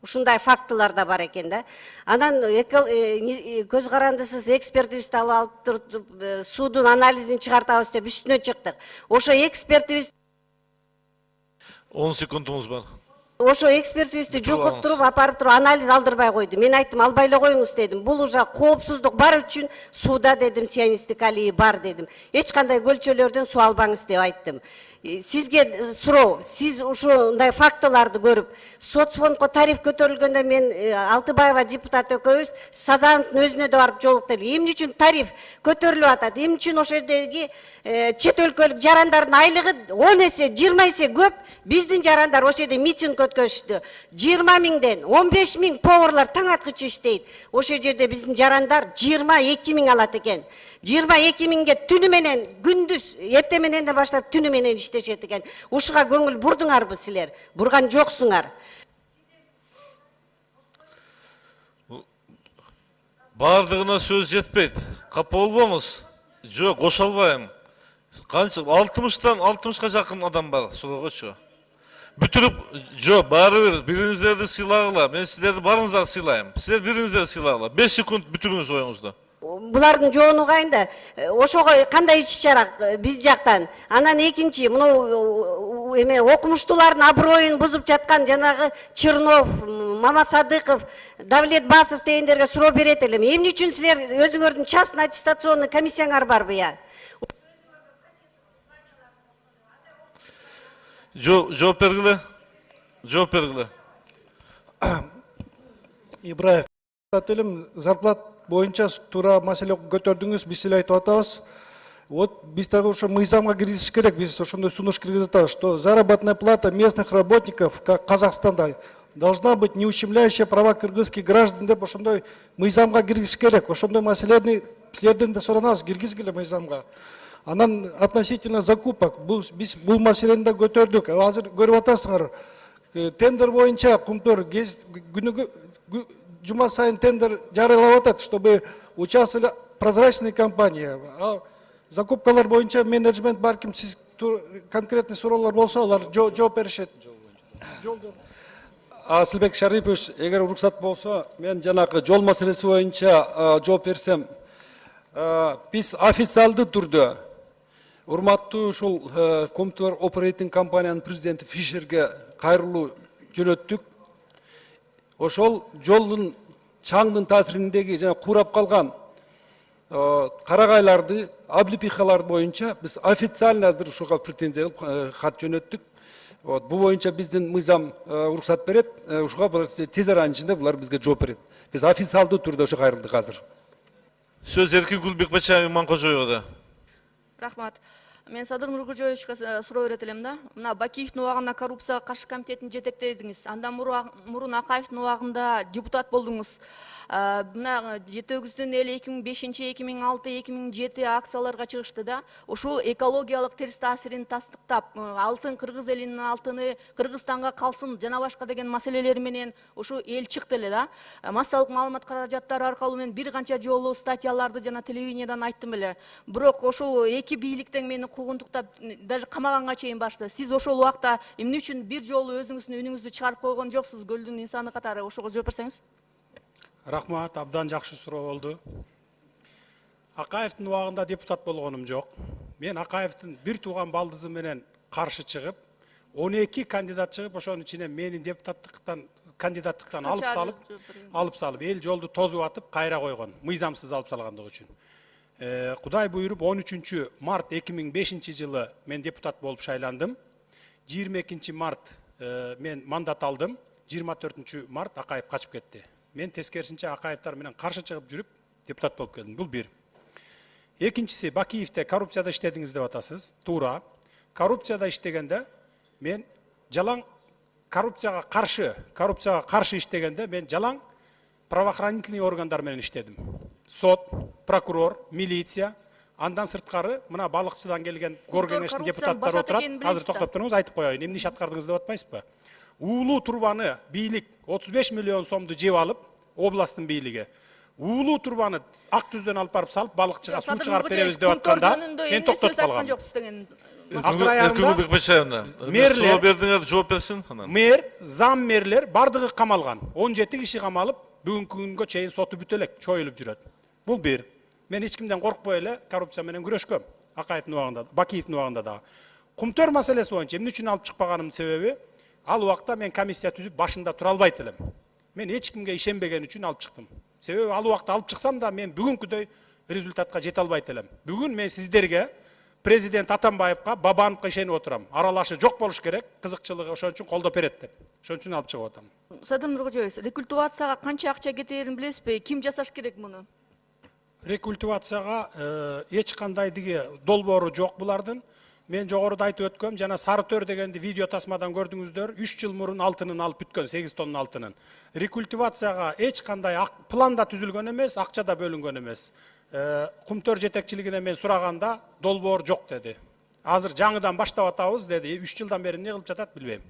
Ушундай фактылар да бар экен да. Анан көз карандысыз экспертибизди алып туруп суудун анализин чыгартабыз деп үстүнө чыктык. Ошо экспертибиз 10 секундумуз бар. Ошо экспертибизди жукуп туруп, апарып туруп анализ алдырбай койду. Мен айттым, албай эле коюңуз дедим. Бул уже коопсуздук бар үчүн сууда дедим, сионисттик алии бар дедим. Эч кандай көлчөлөрдөн суу албаңыз деп айттым. Сизге суроо, сиз ушундай фактыларды көрүп, соцфондго тариф көтөрүлгөндө мен Алтыбаева депутат экөөбүз Сазановдун өзүнө да барып жолуктук. Эмне үчүн тариф көтөрүлүп атат? Эмне үчүн ошол жердеги чет өлкөлүк жарандардын айлыгы 10 эсе, 20 эсе көп? Биздин жарандар ошол жерде митинг өткөрүштү. 20 миңден 15 миң поварлар таң аткычы иштейт. Ошол жерде биздин жарандар 22 миң алат экен. 22 миңге түнү менен, күндүз, эрте менен баштап түнү менен иштешет экен. Ушуга көңүл бурдуңарбы силер? Бурган жоксуңар. Бардыгына сөз жетпейт. Капа болбоңуз. Жок, кошо албайм. Канча 60-ка жакын адам бар, суроогочу. Бүтүрүп, жок, баары бир, бириңиздерди сыйлагыла. Мен силерди барыңыздарды сыйлайм. Силер бириңиздерди сыйлагыла. 5 секунд бүтүрүңүз оюңузду. Булардын жоону кайында? Ошого кандай иш чара биз жактан? Анан экинчи, муну эме окумуштуулардын аброюн бузуп жаткан жанагы Чернов, Мамасадыков, Давлет Басов дегендерге суроо берет элем. Эмне үчүн силер өзүңөрдүн частный аттестационный комиссияңар барбы я? Жооп бергиле. Жооп бергиле. Ибраев, ателем зарплат боюнча туура маселе көтөрдүңүз, биз эле айтып атабыз. Вот биз дагы ошо мыйзамга киргизиш керек, биз ошондой сунуш киргизип атабыз, что заработная плата местных работников Казахстанда должна быть не ущемляющая права кыргызских граждан деп ошондой мыйзамга киргизиш керек. Ошондой маселени силерден да суранабыз, киргизгиле мыйзамга. Анан относительно закупок, биз бул маселени да көтөрдүк. Азыр көрүп атасыңар, тендер боюнча Кумтөр жума сайын тендер жарыялап атат, чтобы участвовали прозрачные компании. А закупкалар боюнча менеджмент барким, сиз конкретный суроолор болсо, алар жооп беришет. Асылбек Шарипович, эгер уруксат болсо, мен жанагы жол маселеси боюнча жооп берсем, биз официалдуу түрдө урматтуу ушул Кумтөр оперейтинг компаниянын президенти Фишерге кайрылуу жөнөттүк. Ошол жолдун чаңдын таасириндеги жана курап калган карагайларды, облепихалар боюнча биз официально азыр ушуга претензия кылып кат жөнөттүк. Бул боюнча биздин мыйзам уруксат берет, ушуга тез аранын ичинде булар бизге жооп берет. Биз официалдуу түрдө ошо кайрылдык азыр. Сөз Эркин Гүлбекбачаев Иманкожоевго. Рахмат. Мен Садыр Нуркожоевичке суроо берет элем да. Мына Бакиевдин убагында коррупцияга каршы комитеттин жетектедиңиз. Андан мурун Акаевдин убагында депутат болдуңуз. Мына жетегүздүн эли 2005-2006-2007 акцияларга чыгышты да. Ушул экологиялык терс таасирин тастыктап, алтын кыргыз элинин алтыны Кыргызстанга калсын жана башка деген маселелер менен ушу эл чыкты эле да. Массалык маалымат каражаттары аркылуу мен бир канча жолу статьяларды жана телевидениедан айттым эле. Бирок ошол эки бийликтен мени куугунтуктап, даже камаганга чейин башты. Сиз ошол убакта эмне үчүн бир жолу өзүңүздүн үнүңүздү чыгарып койгон жоксуз көлдүн инсаны катары? Ошого жооп берсеңиз. Рахмат, абдан жакшы суроо болду. Акаевдин убагында депутат болгонум жок. Мен Акаевдин бир тууган балдызы менен каршы чыгып, 12 кандидат чыгып, ошонун ичинен менин кандидаттыктан алып салып, эл жолду тозуп атып, кайра койгон, мыйзамсыз алып салгандыгы үчүн. Кудай буйруп 13 март 2005 жылы мен депутат болуп шайландым. 22 март мен мандат алдым. 24 март Акаев качып кетти. Мен тескерисинче Акаевтар менен каршы чыгып жүрүп депутат болуп келдим. Бул бир. Экинчиси, Бакиевде коррупцияда иштедиңиз деп атасыз. Туура. Коррупцияда иштегенде мен жалаң коррупцияга каршы иштегенде мен жалаң правоохранительный органдар менен иштедим. Сот, прокурор, милиция, андан сырткары мына балыкчыдан келген гор кеңештин депутаттары отурат. Азыр токтоп туруңуз, айтып коеюн. Эмне иш аткардыңыз деп атпайсызбы? Уулуу турбаны бийлик 35 миллион сомду жеп алып, областтын бийлиги. Уулуу турбаны ак түздөн алып барып салып, балыкчыга суу чыгарып беребиз деп атканда, мен токтотуп калгам. Мэр, зам мэрлер бардыгы камалган. 17 киши камалып, бүгүнкү күнгө чейин соту бүтө элек, чоюлуп жүрөт. Бул бир. Мен эч кимден коркпой эле коррупция менен күрөшкөм. Акаевдин убагында, Бакиевдин убагында да. Кумтөр маселеси боюнча эмне үчүн алып чыкпаганымдын себеби, ал убакта мен комиссия түзүп башында тура албайт элем. Мен эч кимге ишенбеген үчүн алып чыктым. Себеби ал убакта алып чыксам да мен бүгүнкүдөй результатка жете албайт элем. Бүгүн мен сиздерге президент Атамбаевга, Бабановго ишенип отурам. Аралашы жок болуш керек, кызыкчылыгы ошон үчүн колдоп берет деп. Ошон үчүн алып чыгып атам. Садыр Нуркожоевич, рекультивацияга канча акча кетерин билесизби? Ким жасаш керек муну? Рекультивацияга эч кандай долбоору жок булардын. Мен жогоруда айтып өткөм, жана Сарытөр дегенди видео тасмадан көрдүңүздөр, 3 жыл мурун алтынын алып бүткөн, 8 тонна алтынын. Рекультивацияга эч кандай планда түзүлгөн эмес, акча да бөлүнгөн эмес. Кумтөр жетекчилигине мен сураганда долбоор жок деди. Азыр жаңыдан баштап атабыз деди. 3 жылдан бери эмне кылып жатат билбейм.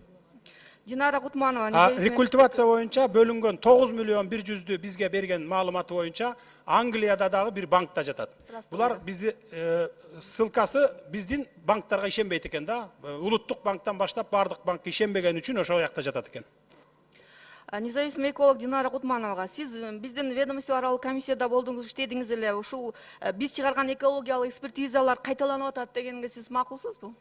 Динара Кутманова, независимый рекультивация боюнча бөлүнгөн 9 миллион 100 бизге берген маалыматы боюнча Англияда дагы бир банкта жатат. Булар бизди ссылкасы биздин банктарга ишенбейт экен да. Улуттук банктан баштап бардык банкка ишенбеген үчүн ошол жакта жатат экен. Независимый эколог Динара Кутмановага, сиз биздин ведомство аралык комиссияда болдуңуз, иштедиңиз эле. Ушул биз чыгарган экологиялык экспертизалар кайталанып атат дегенге сиз макулсузбу?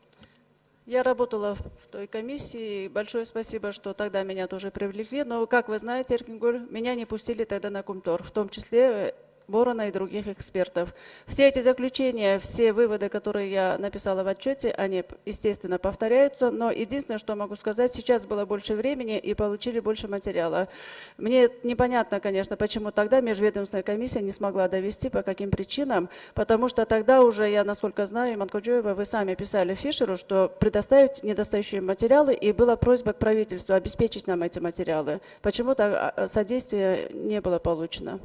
Я работала в той комиссии. Большое спасибо, что тогда меня тоже привлекли. Но, как вы знаете, Эркингуль, меня не пустили тогда на Кумтор, в том числе Борона и других экспертов. Все эти заключения, все выводы, которые я написала в отчете, они, естественно, повторяются. Но единственное, что могу сказать, сейчас было больше времени и получили больше материала. Мне непонятно, конечно, почему тогда межведомственная комиссия не смогла довести, по каким причинам. Потому что тогда уже, я насколько знаю, Иман Коджоева, вы сами писали Фишеру, что предоставить недостающие материалы, и была просьба к правительству обеспечить нам эти материалы. Почему-то содействия не было получено.